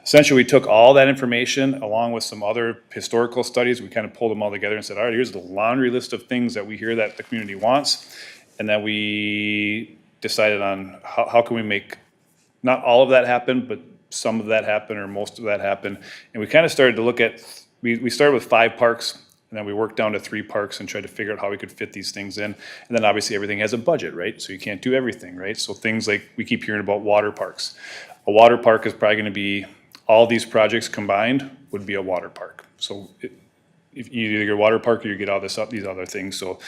Essentially, we took all that information along with some other historical studies. We kind of pulled them all together and said, all right, here's the laundry list of things that we hear that the community wants. And then we decided on how can we make not all of that happen, but some of that happen or most of that happen. And we kind of started to look at, we started with 5 parks, and then we worked down to 3 parks and tried to figure out how we could fit these things in. And then obviously everything has a budget, right? So you can't do everything, right? So things like, we keep hearing about water parks. A water park is probably gonna be, all these projects combined would be a water park. So if you either get a water park or you get all these other things. So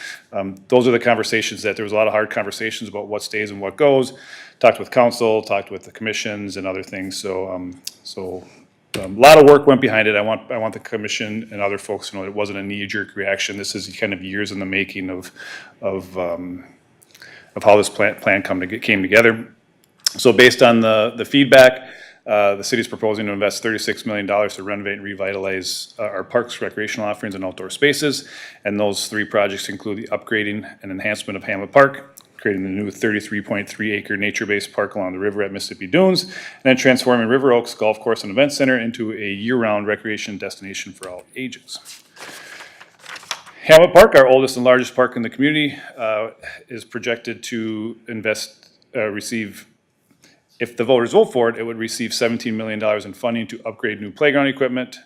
those are the conversations there was a lot of hard conversations about what stays and what goes. Talked with council, talked with the commissions and other things. So a lot of work went behind it. I want the commission and other folks to know it wasn't a knee-jerk reaction. This is kind of years in the making of how this plan came together. So based on the feedback, the city's proposing to invest $36 million to renovate and revitalize our parks, recreational offerings, and outdoor spaces. And those 3 projects include the upgrading and enhancement of Hamlet Park, creating the new 33.3 acre nature-based park along the river at Mississippi Dunes, and then transforming River Oaks Golf Course and Event Center into a year-round recreation destination for all ages. Hamlet Park, our oldest and largest park in the community, is projected to receive, if the voters vote for it, it would receive $17 million in funding to upgrade new playground equipment,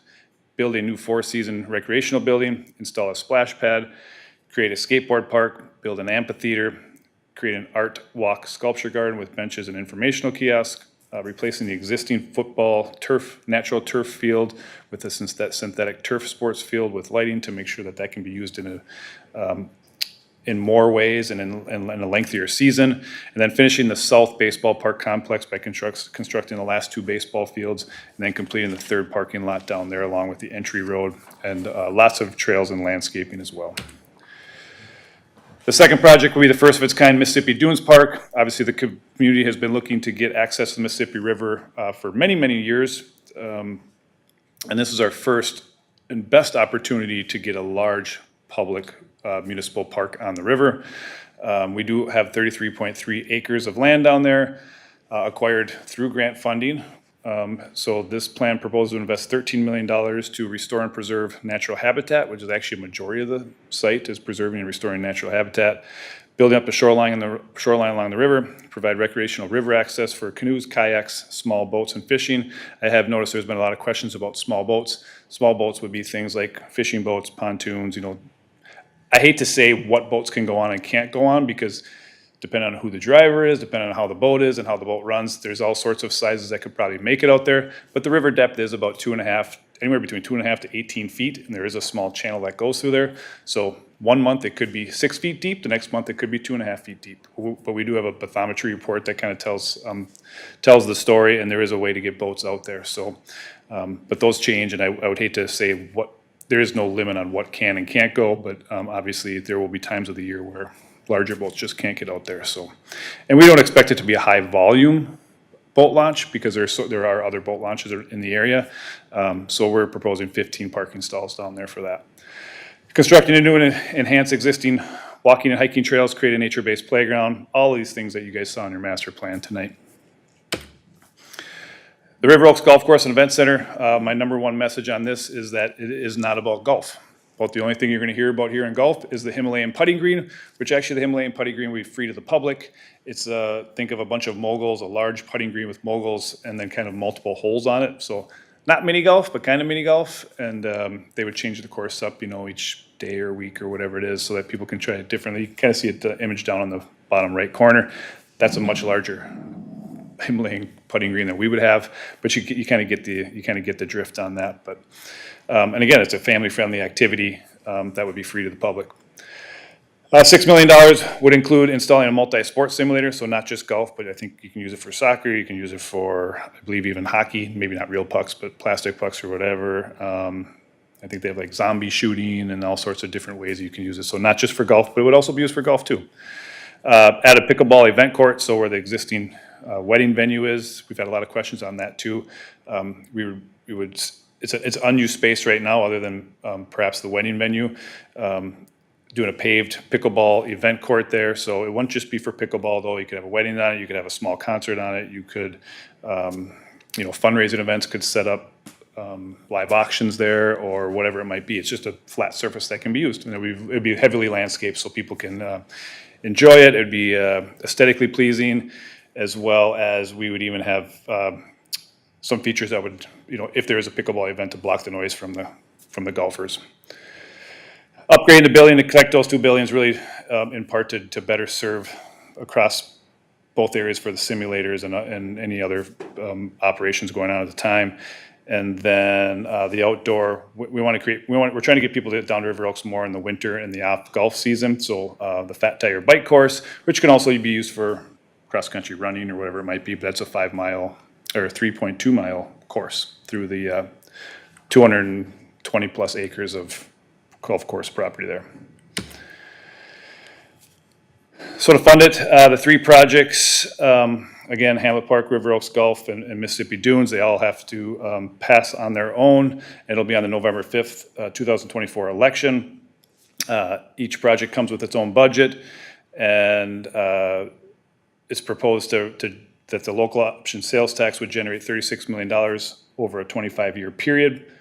build a new 4-season recreational building, install a splash pad, create a skateboard park, build an amphitheater, create an art walk sculpture garden with benches and informational kiosk, replacing the existing football natural turf field with a synthetic turf sports field with lighting to make sure that can be used in more ways and in a lengthier season, and then finishing the South Baseball Park complex by constructing the last 2 baseball fields, and then completing the 3rd parking lot down there along with the entry road and lots of trails and landscaping as well. The second project will be the first of its kind, Mississippi Dunes Park. Obviously, the community has been looking to get access to the Mississippi River for many, many years. And this is our first and best opportunity to get a large public municipal park on the river. We do have 33.3 acres of land down there, acquired through grant funding. So this plan proposes to invest $13 million to restore and preserve natural habitat, which is actually a majority of the site is preserving and restoring natural habitat. Building up the shoreline along the river, provide recreational river access for canoes, kayaks, small boats, and fishing. I have noticed there's been a lot of questions about small boats. Small boats would be things like fishing boats, pontoons, I hate to say what boats can go on and can't go on because depending on who the driver is, depending on how the boat is and how the boat runs, there's all sorts of sizes that could probably make it out there. But the river depth is about anywhere between 2.5 to 18 feet, and there is a small channel that goes through there. So 1 month it could be 6 feet deep, the next month it could be 2.5 feet deep. But we do have a bathymetry report that kind of tells the story, and there is a way to get boats out there. So, but those change, and I would hate to say there is no limit on what can and can't go, but obviously there will be times of the year where larger boats just can't get out there. So, and we don't expect it to be a high volume boat launch because there are other boat launches in the area. So we're proposing 15 parking stalls down there for that. Constructing a new and enhance existing walking and hiking trails, create a nature-based playground, all of these things that you guys saw in your master plan tonight. The River Oaks Golf Course and Event Center, my number one message on this is that it is not about golf. About the only thing you're going to hear about here in golf is the Himalayan putting green, which actually the Himalayan putting green will be free to the public. It's think of a bunch of moguls, a large putting green with moguls, and then kind of multiple holes on it. So not mini golf, but kind of mini golf. And they would change the course up, each day or week or whatever it is, so that people can try it differently. You can kind of see it, the image down on the bottom right corner. That's a much larger Himalayan putting green that we would have, but you kind of get the drift on that. But and again, it's a family-friendly activity that would be free to the public. $6 million would include installing a multi-sport simulator, so not just golf, but I think you can use it for soccer, you can use it for, I believe, even hockey, maybe not real pucks, but plastic pucks or whatever. I think they have like zombie shooting and all sorts of different ways you can use it. So not just for golf, but it would also be used for golf too. Add a pickleball event court, so where the existing wedding venue is. We've had a lot of questions on that too. It's unused space right now, other than perhaps the wedding venue. Doing a paved pickleball event court there, so it wouldn't just be for pickleball though. You could have a wedding on it, you could have a small concert on it, you could, fundraising events could set up live auctions there or whatever it might be. It's just a flat surface that can be used, and it'd be heavily landscaped so people can enjoy it. It'd be aesthetically pleasing, as well as we would even have some features that would, if there is a pickleball event, to block the noise from the golfers. Upgrading the building to connect those two buildings really in part to better serve across both areas for the simulators and any other operations going on at the time. And then the outdoor, we're trying to get people down to River Oaks more in the winter and the off golf season. So the Fat Tire Bike Course, which can also be used for cross-country running or whatever it might be, but that's a 5 mile or 3.2 mile course through the 220 plus acres of golf course property there. So to fund it, the three projects, again, Hamlet Park, River Oaks Golf, and Mississippi Dunes, they all have to pass on their own. It'll be on the November 5th, 2024 election. Each project comes with its own budget, and it's proposed that the local option sales tax would generate $36 million over a 25-year period.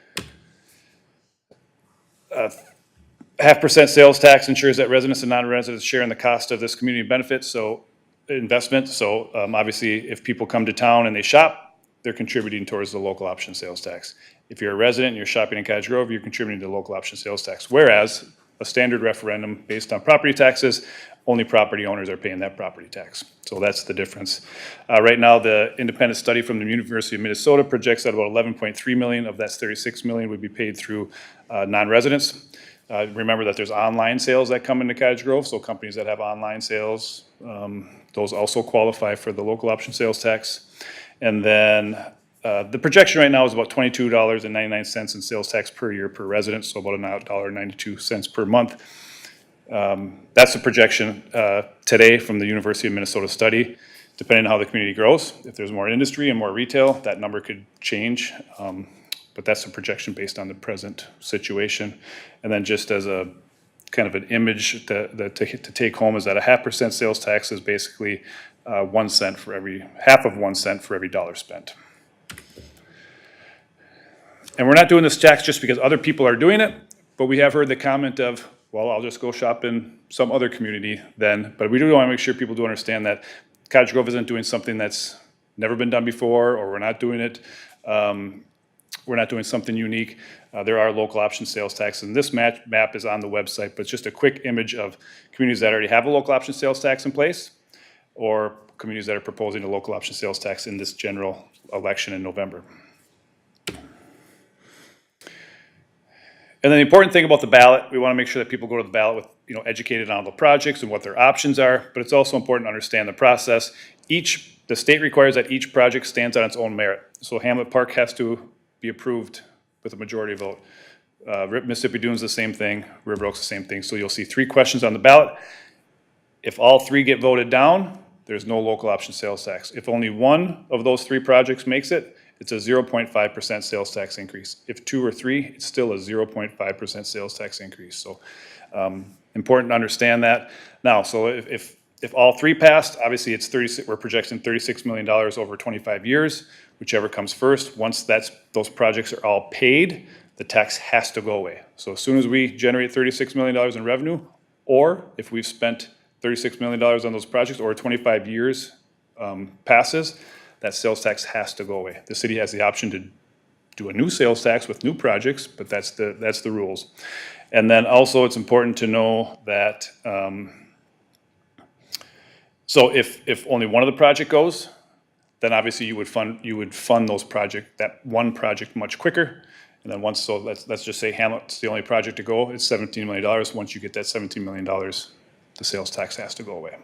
0.5% sales tax ensures that residents and non-residents share in the cost of this community benefit, investment. So obviously, if people come to town and they shop, they're contributing towards the local option sales tax. If you're a resident and you're shopping in Cottage Grove, you're contributing to the local option sales tax. Whereas a standard referendum based on property taxes, only property owners are paying that property tax. So that's the difference. Right now, the independent study from the University of Minnesota projects that about 11.3 million of that 36 million would be paid through non-residents. Remember that there's online sales that come into Cottage Grove, so companies that have online sales, those also qualify for the local option sales tax. And then the projection right now is about $22.99 in sales tax per year per resident, so about $1.92 per month. That's the projection today from the University of Minnesota study. Depending on how the community grows, if there's more industry and more retail, that number could change. But that's a projection based on the present situation. And then just as a kind of an image to take home is that a 0.5% sales tax is basically 1 cent for half of 1 cent for every dollar spent. And we're not doing this tax just because other people are doing it, but we have heard the comment of, well, I'll just go shop in some other community then. But we do want to make sure people do understand that Cottage Grove isn't doing something that's never been done before, or we're not doing it. We're not doing something unique. There are local option sales taxes, and this map is on the website, but it's just a quick image of communities that already have a local option sales tax in place, or communities that are proposing a local option sales tax in this general election in November. And then the important thing about the ballot, we want to make sure that people go to the ballot with, educated on the projects and what their options are, but it's also important to understand the process. The state requires that each project stands on its own merit. So Hamlet Park has to be approved with a majority vote. Mississippi Dunes the same thing, River Oaks the same thing. So you'll see 3 questions on the ballot. If all 3 get voted down, there's no local option sales tax. If only one of those 3 projects makes it, it's a 0.5% sales tax increase. If 2 or 3, it's still a 0.5% sales tax increase. So important to understand that. Now, so if all 3 passed, obviously it's 36. We're projecting $36 million over 25 years, whichever comes first. Once those projects are all paid, the tax has to go away. So as soon as we generate $36 million in revenue, or if we've spent $36 million on those projects, or 25 years passes, that sales tax has to go away. The city has the option to do a new sales tax with new projects, but that's the rules. And then also it's important to know that, so if only one of the project goes, then obviously you would fund that one project much quicker. And then let's just say Hamlet's the only project to go, it's $17 million. Once you get that $17 million, the sales tax has to go away.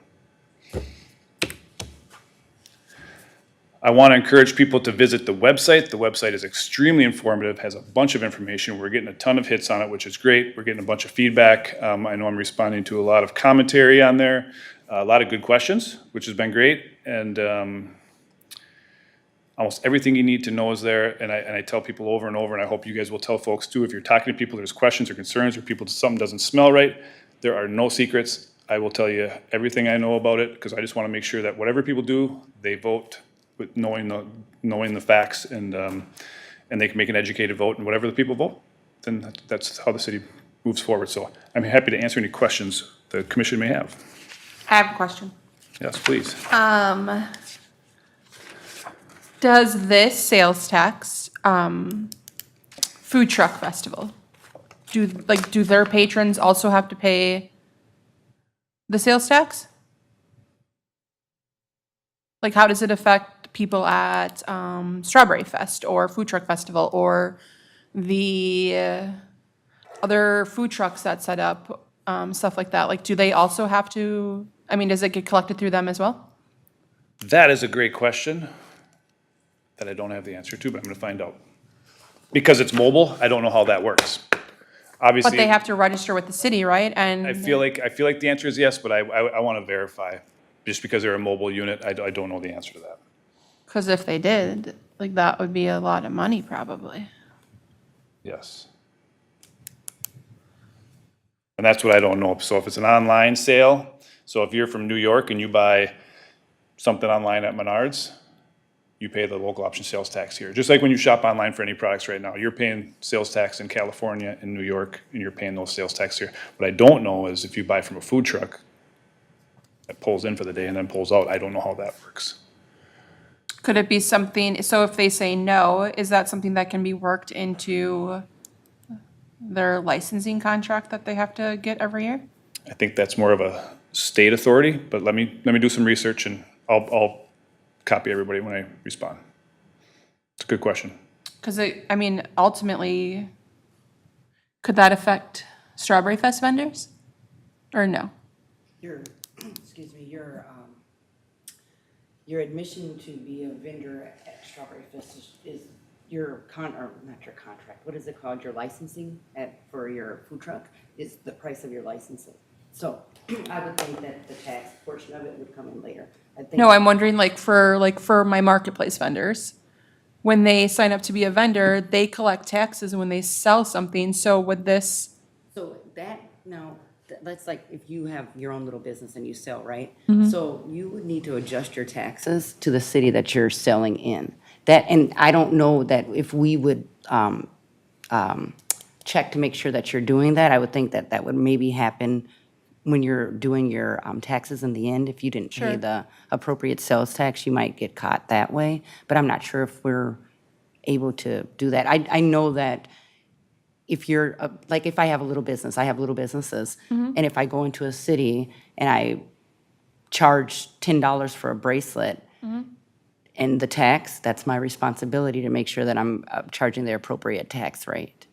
I want to encourage people to visit the website. The website is extremely informative, has a bunch of information. We're getting a ton of hits on it, which is great. We're getting a bunch of feedback. I know I'm responding to a lot of commentary on there, a lot of good questions, which has been great. And almost everything you need to know is there. And I tell people over and over, and I hope you guys will tell folks too, if you're talking to people, there's questions or concerns, or something doesn't smell right, there are no secrets. I will tell you everything I know about it, because I just want to make sure that whatever people do, they vote with knowing the facts, and they can make an educated vote, and whatever the people vote, then that's how the city moves forward. So I'm happy to answer any questions the commission may have. I have a question. Yes, please. Does this sales tax, food truck festival, do their patrons also have to pay the sales tax? Like, how does it affect people at Strawberry Fest or Food Truck Festival or the other food trucks that set up, stuff like that? Like, do they also have to, does it get collected through them as well? That is a great question that I don't have the answer to, but I'm going to find out. Because it's mobile, I don't know how that works. Obviously, But they have to register with the city, right? And I feel like the answer is yes, but I want to verify. Just because they're a mobile unit, I don't know the answer to that. because if they did, like, that would be a lot of money probably. Yes. And that's what I don't know. So if it's an online sale, so if you're from New York and you buy something online at Menards, you pay the local option sales tax here. Just like when you shop online for any products right now, you're paying sales tax in California, in New York, and you're paying those sales tax here. What I don't know is if you buy from a food truck that pulls in for the day and then pulls out, I don't know how that works. Could it be something, so if they say no, is that something that can be worked into their licensing contract that they have to get every year? I think that's more of a state authority, but let me do some research, and I'll copy everybody when I respond. It's a good question. Because ultimately, could that affect Strawberry Fest vendors? Or no? Your admission to be a vendor at Strawberry Fest is your not your contract, what is it called, your licensing for your food truck is the price of your licensing. So I would think that the tax portion of it would come in later. I think. No, I'm wondering like for my marketplace vendors, when they sign up to be a vendor, they collect taxes when they sell something. So would this, So that, now, that's like if you have your own little business and you sell, right? Mm-hmm. So you would need to adjust your taxes to the city that you're selling in. That, and I don't know that if we would check to make sure that you're doing that, I would think that that would maybe happen when you're doing your taxes in the end. If you didn't pay Sure. the appropriate sales tax, you might get caught that way. But I'm not sure if we're able to do that. I know that if you're, like, if I have a little business, I have little businesses, and if I go into a city and I charge $10 for a bracelet, and the tax, that's my responsibility to make sure that I'm charging the appropriate tax rate.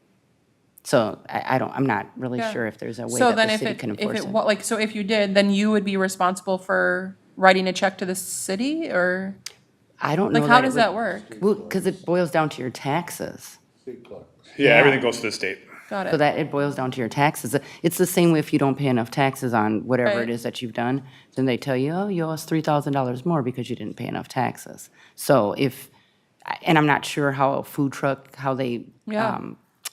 So I'm not really Yeah. sure if there's a way so that then the if city it, can if enforce it, it. like, so if you did, then you would be responsible for writing a check to the city or, I don't know like, how it does would- that work? Well, because it boils down to your taxes. Yeah, everything goes to the state. Got So it. that it boils down to your taxes. It's the same way if you don't pay enough taxes on whatever Right. it is that you've done, then they tell you, oh, you owe us $3,000 more because you didn't pay enough taxes. So if, and I'm not sure how a food truck, how they Yeah.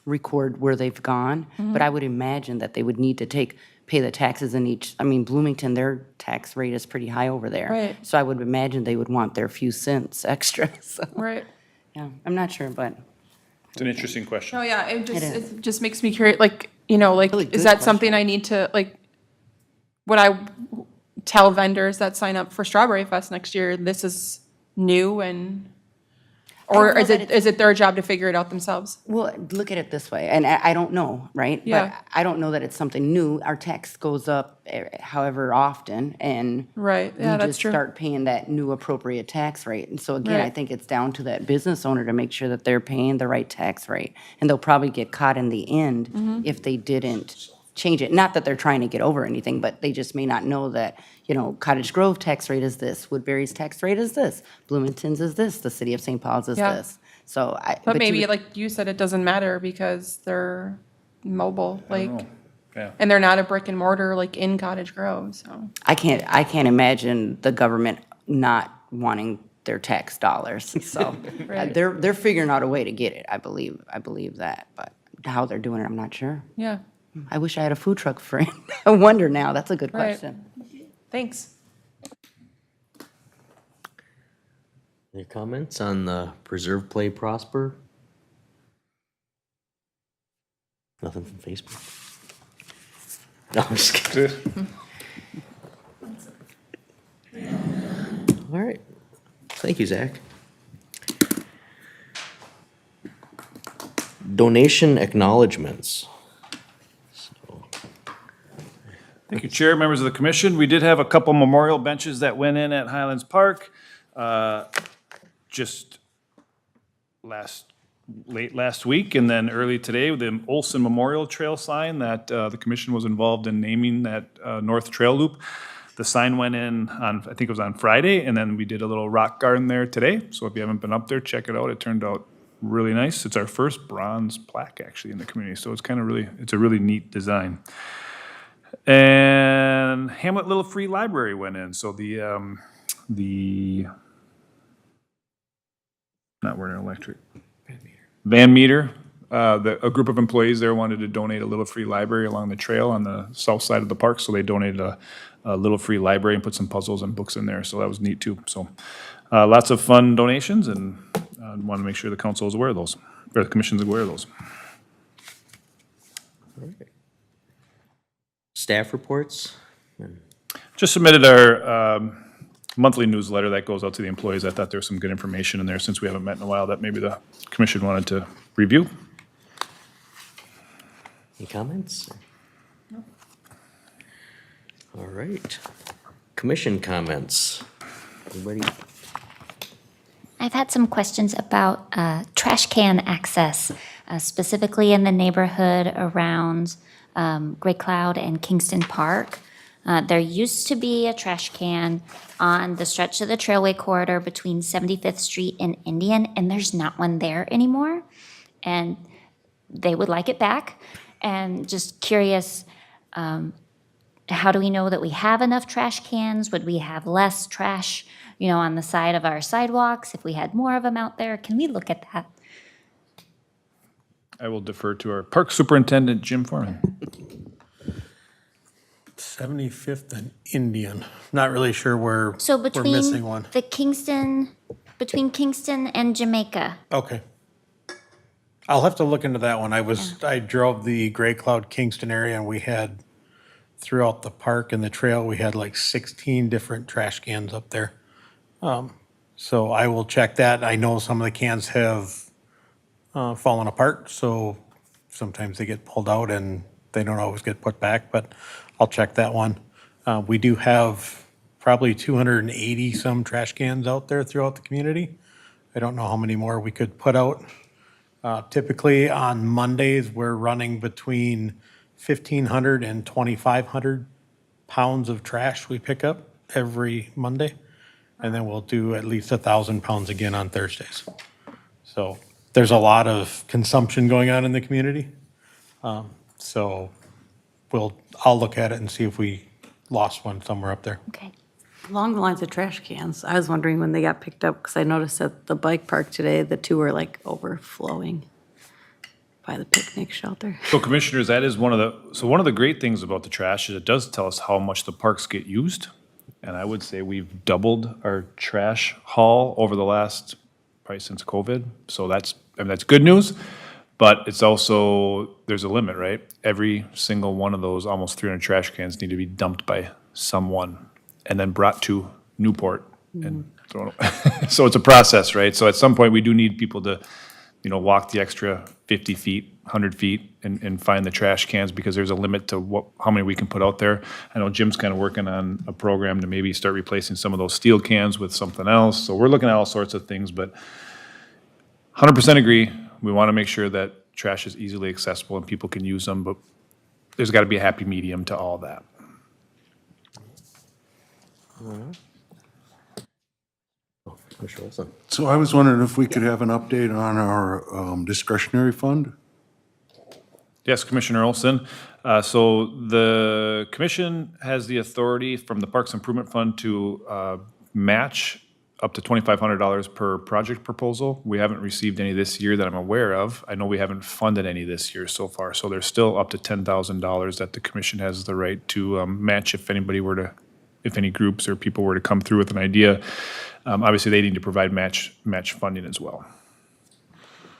record where they've gone, but I would imagine that they would need to pay the taxes in each, I mean, Bloomington, their tax rate is pretty high over there. Right. So I would imagine they would want their few cents extra, so, Right. yeah, I'm not sure, but. It's an interesting question. Oh, yeah, is. it just makes me curious, like, you know, like, Really is good that something I need to, like, would I tell vendors that sign up for Strawberry Fest next year, this is new and, or know is that it their job to figure it out themselves? Well, look at it this way, and I don't know, right? Yeah. But I don't know that it's something new. Our tax goes up however often, and Right, we yeah, that's just true. start paying that new appropriate tax rate. And so again, I Right. think it's down to that business owner to make sure that they're paying the right tax rate. And they'll probably get caught in the end Mm-hmm. if they didn't change it. Not that they're trying to get over anything, but they just may not know that, Cottage Grove tax rate is this, Woodbury's tax rate is this, Bloomington's is this, the city of St. Paul's is Yeah. this. So But you maybe, would- like you said, it doesn't matter because they're mobile, like, Yeah. and they're not a brick and mortar, like, in Cottage Grove, so. I can't imagine the government not wanting their tax dollars. So Right. they're figuring out a way to get it. I believe that, but how they're doing it, I'm not sure. Yeah, I wish I had a food truck friend. I wonder now. That's a good Right. question. thanks. Any comments on the Preserve, Play, Prosper? Nothing from Facebook? No, I'm just kidding. All right. Thank you, Zach. Donation acknowledgements. Thank you, Chair, members of the commission. We did have a couple memorial benches that went in at Highlands Park. Just late last week and then early today, the Olson Memorial Trail sign that the commission was involved in naming that North Trail Loop. The sign went in on, I think it was on Friday, and then we did a little rock garden there today. So if you haven't been up there, check it out. It turned out really nice. It's our first bronze plaque actually in the community, so it's it's a really neat design. And Hamlet Little Free Library went in, so the not Werner Electric. Van Meter, a group of employees there wanted to donate a little free library along the trail on the south side of the park, so they donated a little free library and put some puzzles and books in there, so that was neat too. So lots of fun donations, and I want to make sure the council is aware of those, or the commission's aware of those. Staff reports? Just submitted our monthly newsletter that goes out to the employees. I thought there was some good information in there since we haven't met in a while that maybe the commission wanted to review. Any comments? All right. Commission comments. Anybody? I've had some questions about trash can access, specifically in the neighborhood around Gray Cloud and Kingston Park. There used to be a trash can on the stretch of the Trailway corridor between 75th Street and Indian, and there's not one there anymore. And they would like it back. And just curious, how do we know that we have enough trash cans? Would we have less trash, on the side of our sidewalks if we had more of them out there? Can we look at that? I will defer to our Park Superintendent, Jim Foreman. 75th and Indian. Not really sure where So we're missing between one. between Kingston and Jamaica. Okay. I'll have to look into that one. I drove the Gray Cloud Kingston area and we had, throughout the park and the trail, we had like 16 different trash cans up there. So I will check that. I know some of the cans have fallen apart, so sometimes they get pulled out and they don't always get put back, but I'll check that one. We do have probably 280 some trash cans out there throughout the community. I don't know how many more we could put out. Typically on Mondays, we're running between 1,500 and 2,500 pounds of trash we pick up every Monday. And then we'll do at least 1,000 pounds again on Thursdays. So there's a lot of consumption going on in the community. So I'll look at it and see if we lost one somewhere up there. Okay. Along the lines of trash cans, I was wondering when they got picked up, because I noticed at the bike park today, the two were like overflowing by the picnic shelter. So commissioners, that is one of the great things about the trash is it does tell us how much the parks get used. And I would say we've doubled our trash haul over the last, probably since COVID. So that's good news, but it's also, there's a limit, right? Every single one of those almost 300 trash cans need to be dumped by someone and then brought to Newport and thrown. So it's a process, right? So at some point, we do need people to, walk the extra 50 feet, 100 feet and find the trash cans because there's a limit to how many we can put out there. I know Jim's kind of working on a program to maybe start replacing some of those steel cans with something else. So we're looking at all sorts of things, but 100% agree. We want to make sure that trash is easily accessible and people can use them, but there's got to be a happy medium to all that. Commissioner Olson. So I was wondering if we could have an update on our discretionary fund? Yes, Commissioner Olson. So the commission has the authority from the Parks Improvement Fund to match up to $2,500 per project proposal. We haven't received any this year that I'm aware of. I know we haven't funded any this year so far, so there's still up to $10,000 that the commission has the right to match if any groups or people were to come through with an idea. Obviously, they need to provide match funding as well.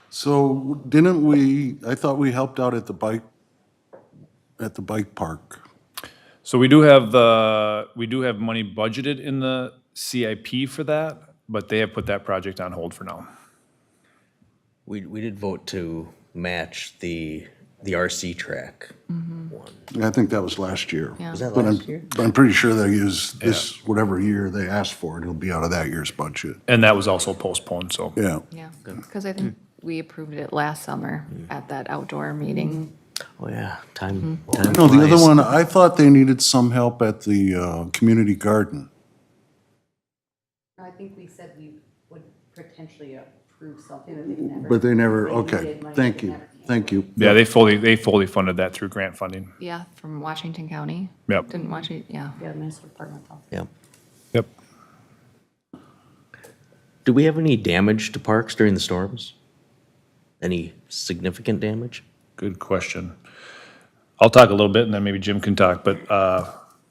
So I thought we helped out at the bike park. So we do have money budgeted in the CIP for that, but they have put that project on hold for now. We did vote to match the RC track one. I think that was last year. Was that But last year? I'm pretty sure they use this, whatever year they asked for, and it'll be out of that year's budget. And that was also postponed, so. Yeah. Yeah, because I think we approved it last summer at that outdoor meeting. Oh, yeah, time No, the other flies. one, I thought they needed some help at the community garden. I think we said we would potentially approve something that they've never. But they never, okay, thank you. Yeah, they fully funded that through grant funding. Yeah, from Washington County. Yep. Didn't Washington, yeah. Yeah, the Minnesota Department of Health. Yeah. Yep. Do we have any damage to parks during the storms? Any significant damage? Good question. I'll talk a little bit and then maybe Jim can talk, but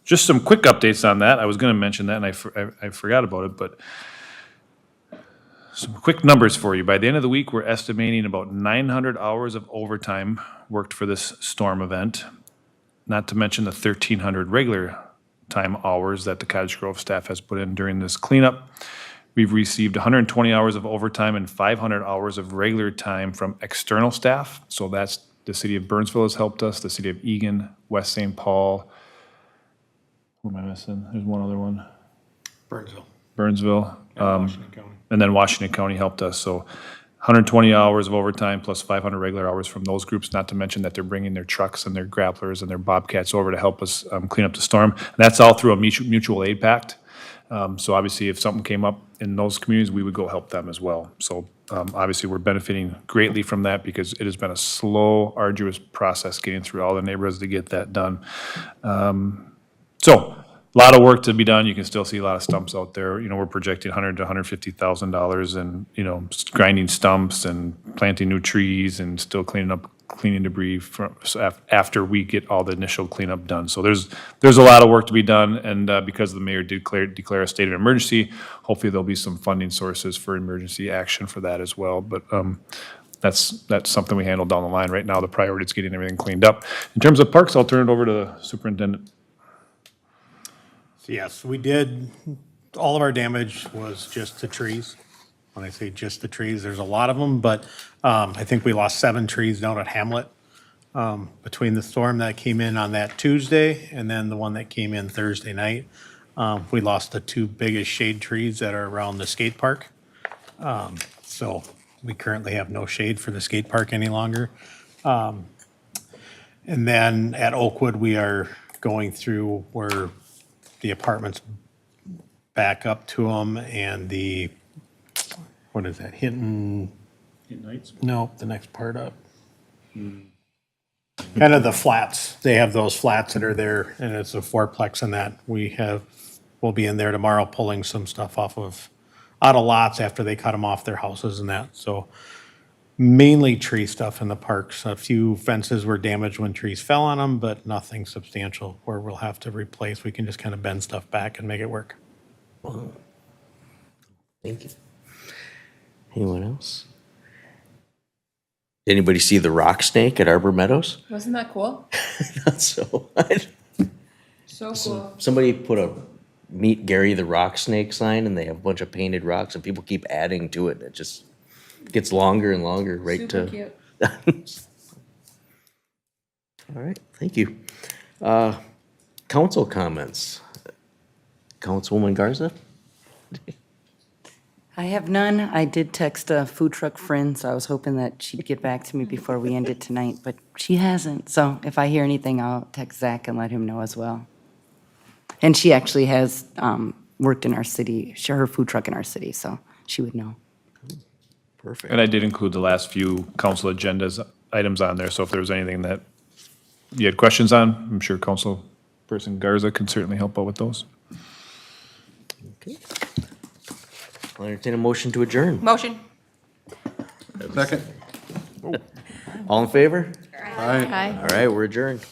just some quick updates on that. I was going to mention that and I forgot about it, but some quick numbers for you. By the end of the week, we're estimating about 900 hours of overtime worked for this storm event, not to mention the 1,300 regular time hours that the Cottage Grove staff has put in during this cleanup. We've received 120 hours of overtime and 500 hours of regular time from external staff. So that's the city of Burnsville has helped us, the city of Egan, West St. Paul. Who am I missing? There's one other one. Burnsville. Washington County. And then Washington County helped us. So 120 hours of overtime plus 500 regular hours from those groups, not to mention that they're bringing their trucks and their grapplers and their bobcats over to help us clean up the storm. And that's all through a mutual aid pact. So obviously, if something came up in those communities, we would go help them as well. So obviously, we're benefiting greatly from that because it has been a slow, arduous process getting through all the neighborhoods to get that done. So, a lot of work to be done. You can still see a lot of stumps out there. You know, we're projecting $100,000 to $150,000 and, you know, grinding stumps and planting new trees and still cleaning debris after we get all the initial cleanup done. So there's a lot of work to be done, and because the mayor did declare a state of emergency, hopefully there'll be some funding sources for emergency action for that as well. But that's something we handle down the line. Right now, the priority is getting everything cleaned up. In terms of parks, I'll turn it over to the superintendent. So yes, we did, all of our damage was just the trees. When I say just the trees, there's a lot of them, but I think we lost 7 trees down at Hamlet between the storm that came in on that Tuesday and then the one that came in Thursday night. We lost the 2 biggest shade trees that are around the skate park. So we currently have no shade for the skate park any longer. And then at Oakwood, we are going through where the apartments back up to them and the, what is that, Hinton? No, the next part up. Kind of the flats. They have those flats that are there, and it's a fourplex and that. We'll be in there tomorrow pulling some stuff out of lots after they cut them off their houses and that. So mainly tree stuff in the parks. A few fences were damaged when trees fell on them, but nothing substantial where we'll have to replace. We can just kind of bend stuff back and make it work. Thank you. Anyone else? Anybody see the rock snake at Arbor Meadows? Wasn't that cool? Not so. So cool. Somebody put a Meet Gary the Rock Snake sign, and they have a bunch of painted rocks, and people keep adding to it. It just gets longer and longer, right Super to. cute. All right, thank you. Council comments. Councilwoman Garza? I have none. I did text a food truck friend, so I was hoping that she'd get back to me before we end it tonight, but she hasn't. So if I hear anything, I'll text Zach and let him know as well. And she actually has worked in our city, her food truck in our city, so she would know. Perfect. And I did include the last few council agendas items on there, so if there was anything that you had questions on, I'm sure Councilperson Garza can certainly help out with those. Okay. I'll entertain a motion to adjourn. Motion. Second. All in favor? Hi. All right, we're adjourned.